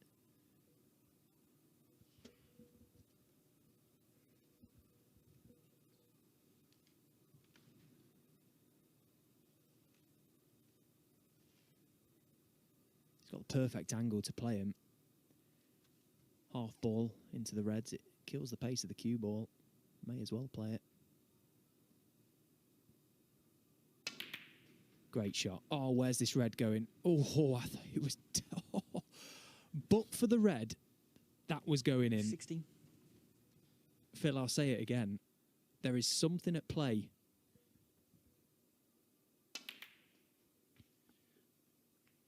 He's got the perfect angle to play him. Half ball into the reds. It kills the pace of the cue ball. May as well play it. Great shot. Oh, where's this red going? Oh, I thought it was... But for the red, that was going in. 16. Phil, I'll say it again. There is something at play.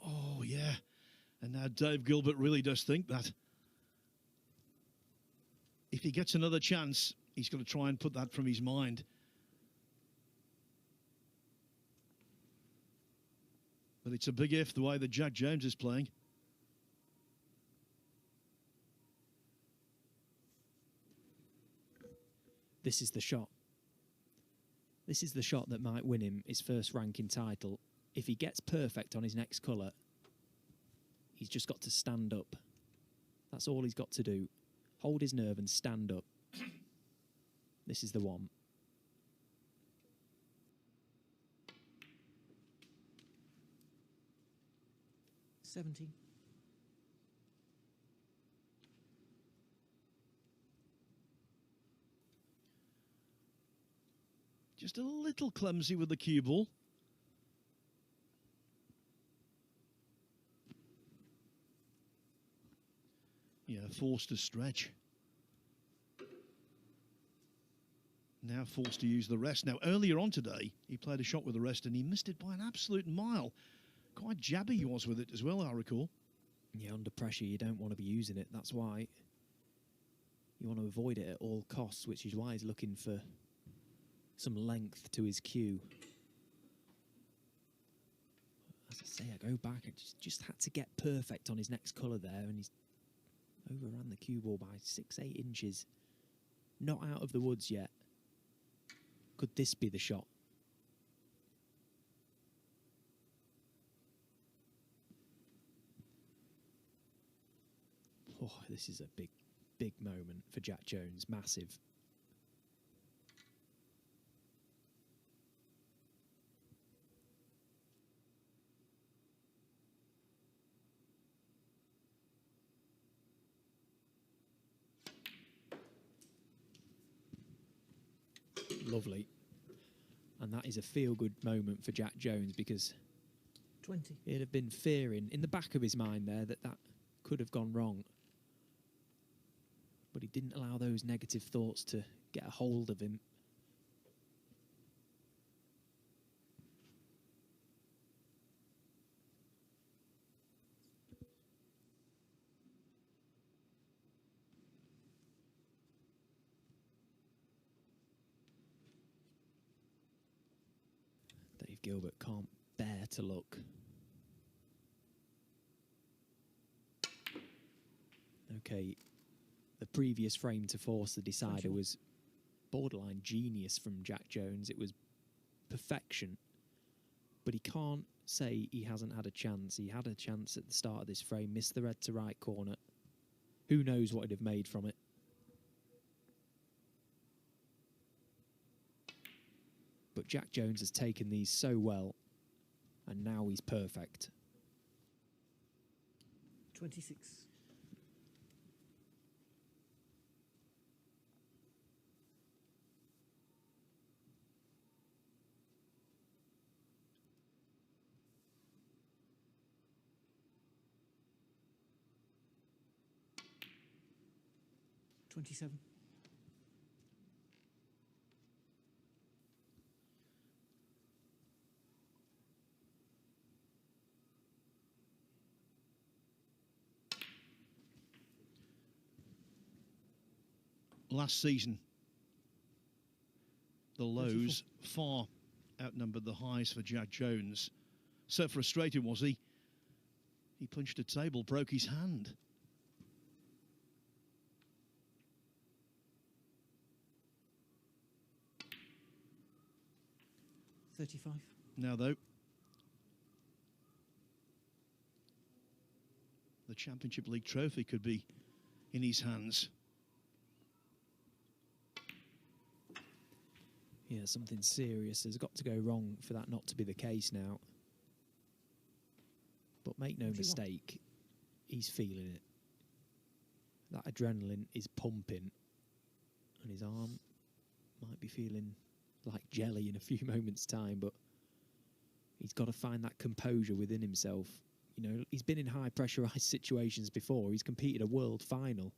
Oh, yeah. And now Dave Gilbert really does think that. If he gets another chance, he's got to try and put that from his mind. But it's a big if the way that Jak Jones is playing. This is the shot. This is the shot that might win him his first ranking title. If he gets perfect on his next colour, he's just got to stand up. That's all he's got to do. Hold his nerve and stand up. This is the one. $17. Just a little clumsy with the cue ball. Yeah, forced to stretch. Now forced to use the rest. Now, earlier on today, he played a shot with the rest and he missed it by an absolute mile. Quite jabby he was with it as well, I recall. Yeah, under pressure, you don't want to be using it. That's why you want to avoid it at all costs, which is why he's looking for some length to his cue. As I say, I go back. I just had to get perfect on his next colour there, and he's overran the cue ball by 6-8 inches. Not out of the woods yet. Could this be the shot? Oh, this is a big, big moment for Jak Jones. Massive. Lovely. And that is a feel-good moment for Jak Jones, because 20. he'd have been fearing in the back of his mind there that that could have gone wrong. But he didn't allow those negative thoughts to get a hold of him. Dave Gilbert can't bear to look. Okay, the previous frame to force the decider was borderline genius from Jak Jones. It was perfection. But he can't say he hasn't had a chance. He had a chance at the start of this frame, missed the red to right corner. Who knows what he'd have made from it. But Jak Jones has taken these so well, and now he's perfect. 26. $27. Last season, the lows far outnumbered the highs for Jak Jones. So frustrated was he. He punched a table, broke his hand. $35. Now, though, the Championship League trophy could be in his hands. Yeah, something serious has got to go wrong for that not to be the case now. But make no mistake, he's feeling it. That adrenaline is pumping, and his arm might be feeling like jelly in a few moments' time, but he's got to find that composure within himself. You know, he's been in high pressurized situations before. He's competed a world final.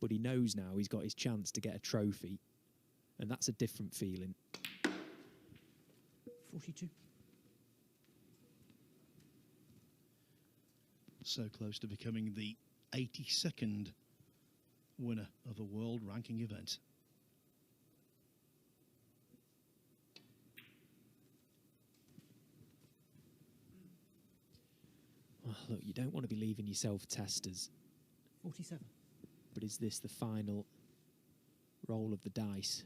But he knows now he's got his chance to get a trophy, and that's a different feeling. 42. So close to becoming the 82nd winner of a world ranking event. Well, look, you don't want to be leaving yourself testers. 47. But is this the final roll of the dice?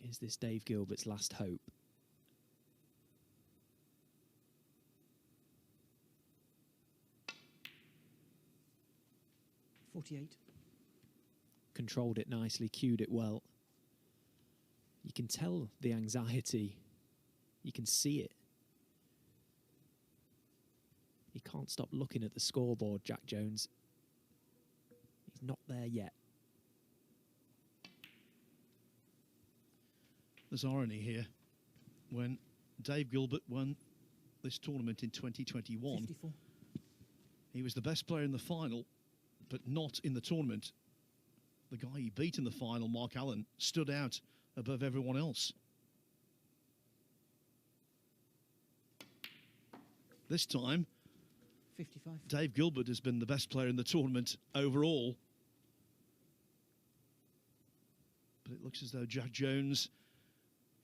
Is this Dave Gilbert's last hope? $48. Controlled it nicely, cued it well. You can tell the anxiety. You can see it. He can't stop looking at the scoreboard, Jak Jones. He's not there yet. There's irony here. When Dave Gilbert won this tournament in 2021, 54. he was the best player in the final, but not in the tournament. The guy he beat in the final, Mark Allen, stood out above everyone else. This time, 55. Dave Gilbert has been the best player in the tournament overall. But it looks as though Jak Jones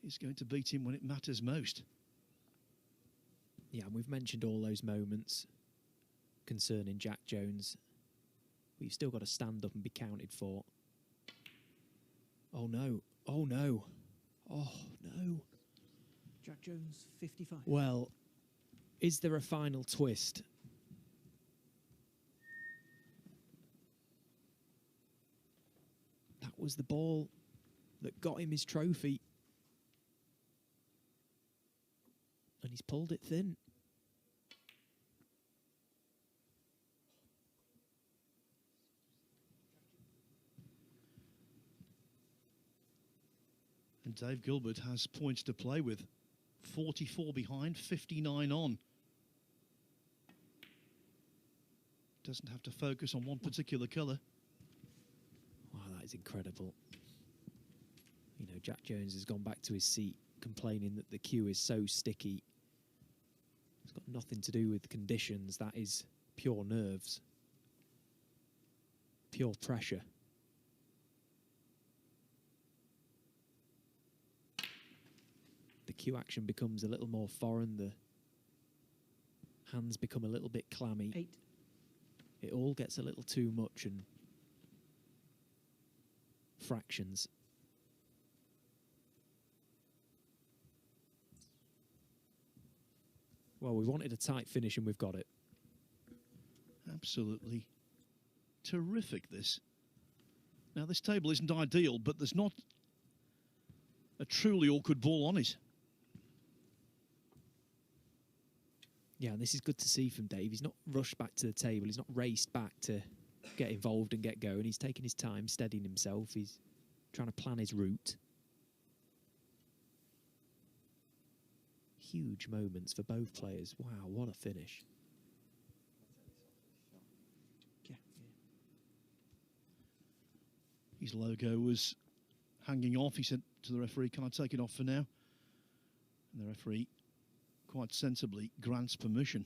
is going to beat him when it matters most. Yeah, and we've mentioned all those moments concerning Jak Jones. But you've still got to stand up and be counted for. Oh, no. Oh, no. Oh, no. Jak Jones, 55. Well, is there a final twist? That was the ball that got him his trophy. And he's pulled it thin. And Dave Gilbert has points to play with. 44 behind, 59 on. Doesn't have to focus on one particular colour. Wow, that is incredible. You know, Jak Jones has gone back to his seat complaining that the cue is so sticky. It's got nothing to do with conditions. That is pure nerves. Pure pressure. The cue action becomes a little more foreign. The hands become a little bit clammy. 8. It all gets a little too much and fractions. Well, we wanted a tight finish and we've got it. Absolutely terrific, this. Now, this table isn't ideal, but there's not a truly awkward ball on it. Yeah, and this is good to see from Dave. He's not rushed back to the table. He's not raced back to get involved and get going. He's taking his time, steadying himself. He's trying to plan his route. Huge moments for both players. Wow, what a finish. Yeah. His logo was hanging off. He said to the referee, "Can I take it off for now?" And the referee quite sensibly grants permission.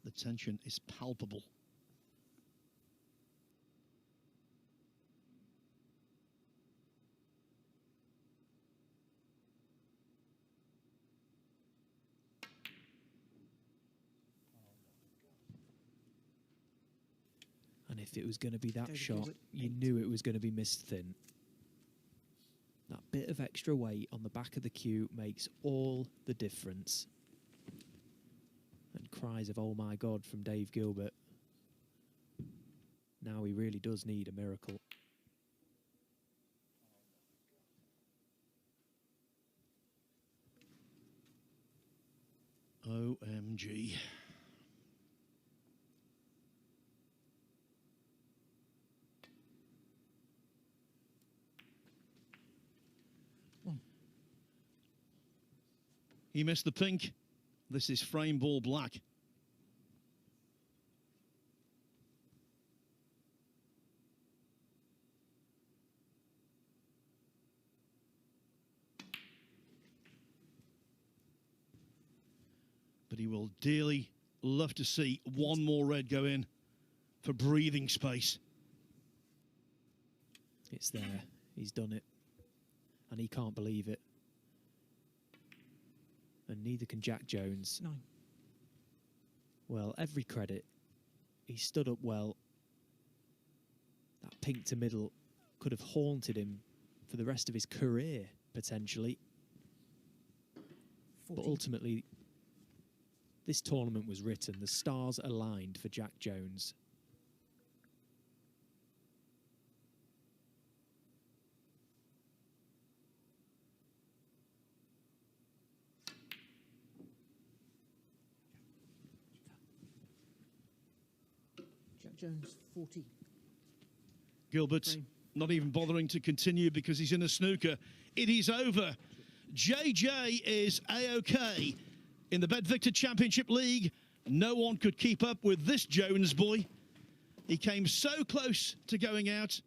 The tension is palpable. And if it was going to be that David shot, Gilbert, you 8. knew it was going to be missed thin. That bit of extra weight on the back of the cue makes all the difference. And cries of, "Oh my God," from Dave Gilbert. Now he really does need a miracle. OMG. He missed the pink. This is frame ball black. But he will dearly love to see one more red go in for breathing space. It's there. He's done it. And he can't believe it. And neither can Jak Jones. 9. Well, every credit. He stood up well. That pink to middle could have haunted him for the rest of his career, potentially. 14. But ultimately, this tournament was written. The stars aligned for Jak Jones. Jak Jones, 40. Gilbert Frame. not even bothering to continue because he's in a snooker. It is over. JJ is A-OK. In the Bet-Victor Championship League, no one could keep up with this Jones boy. He came so close to going out,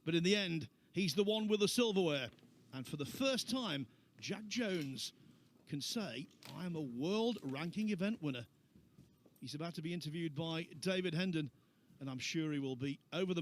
but in the end, he's the one with the silverware. And for the first time, Jak Jones can say, "I am a world ranking event winner." He's about to be interviewed by David Hendon, and I'm sure he will be over the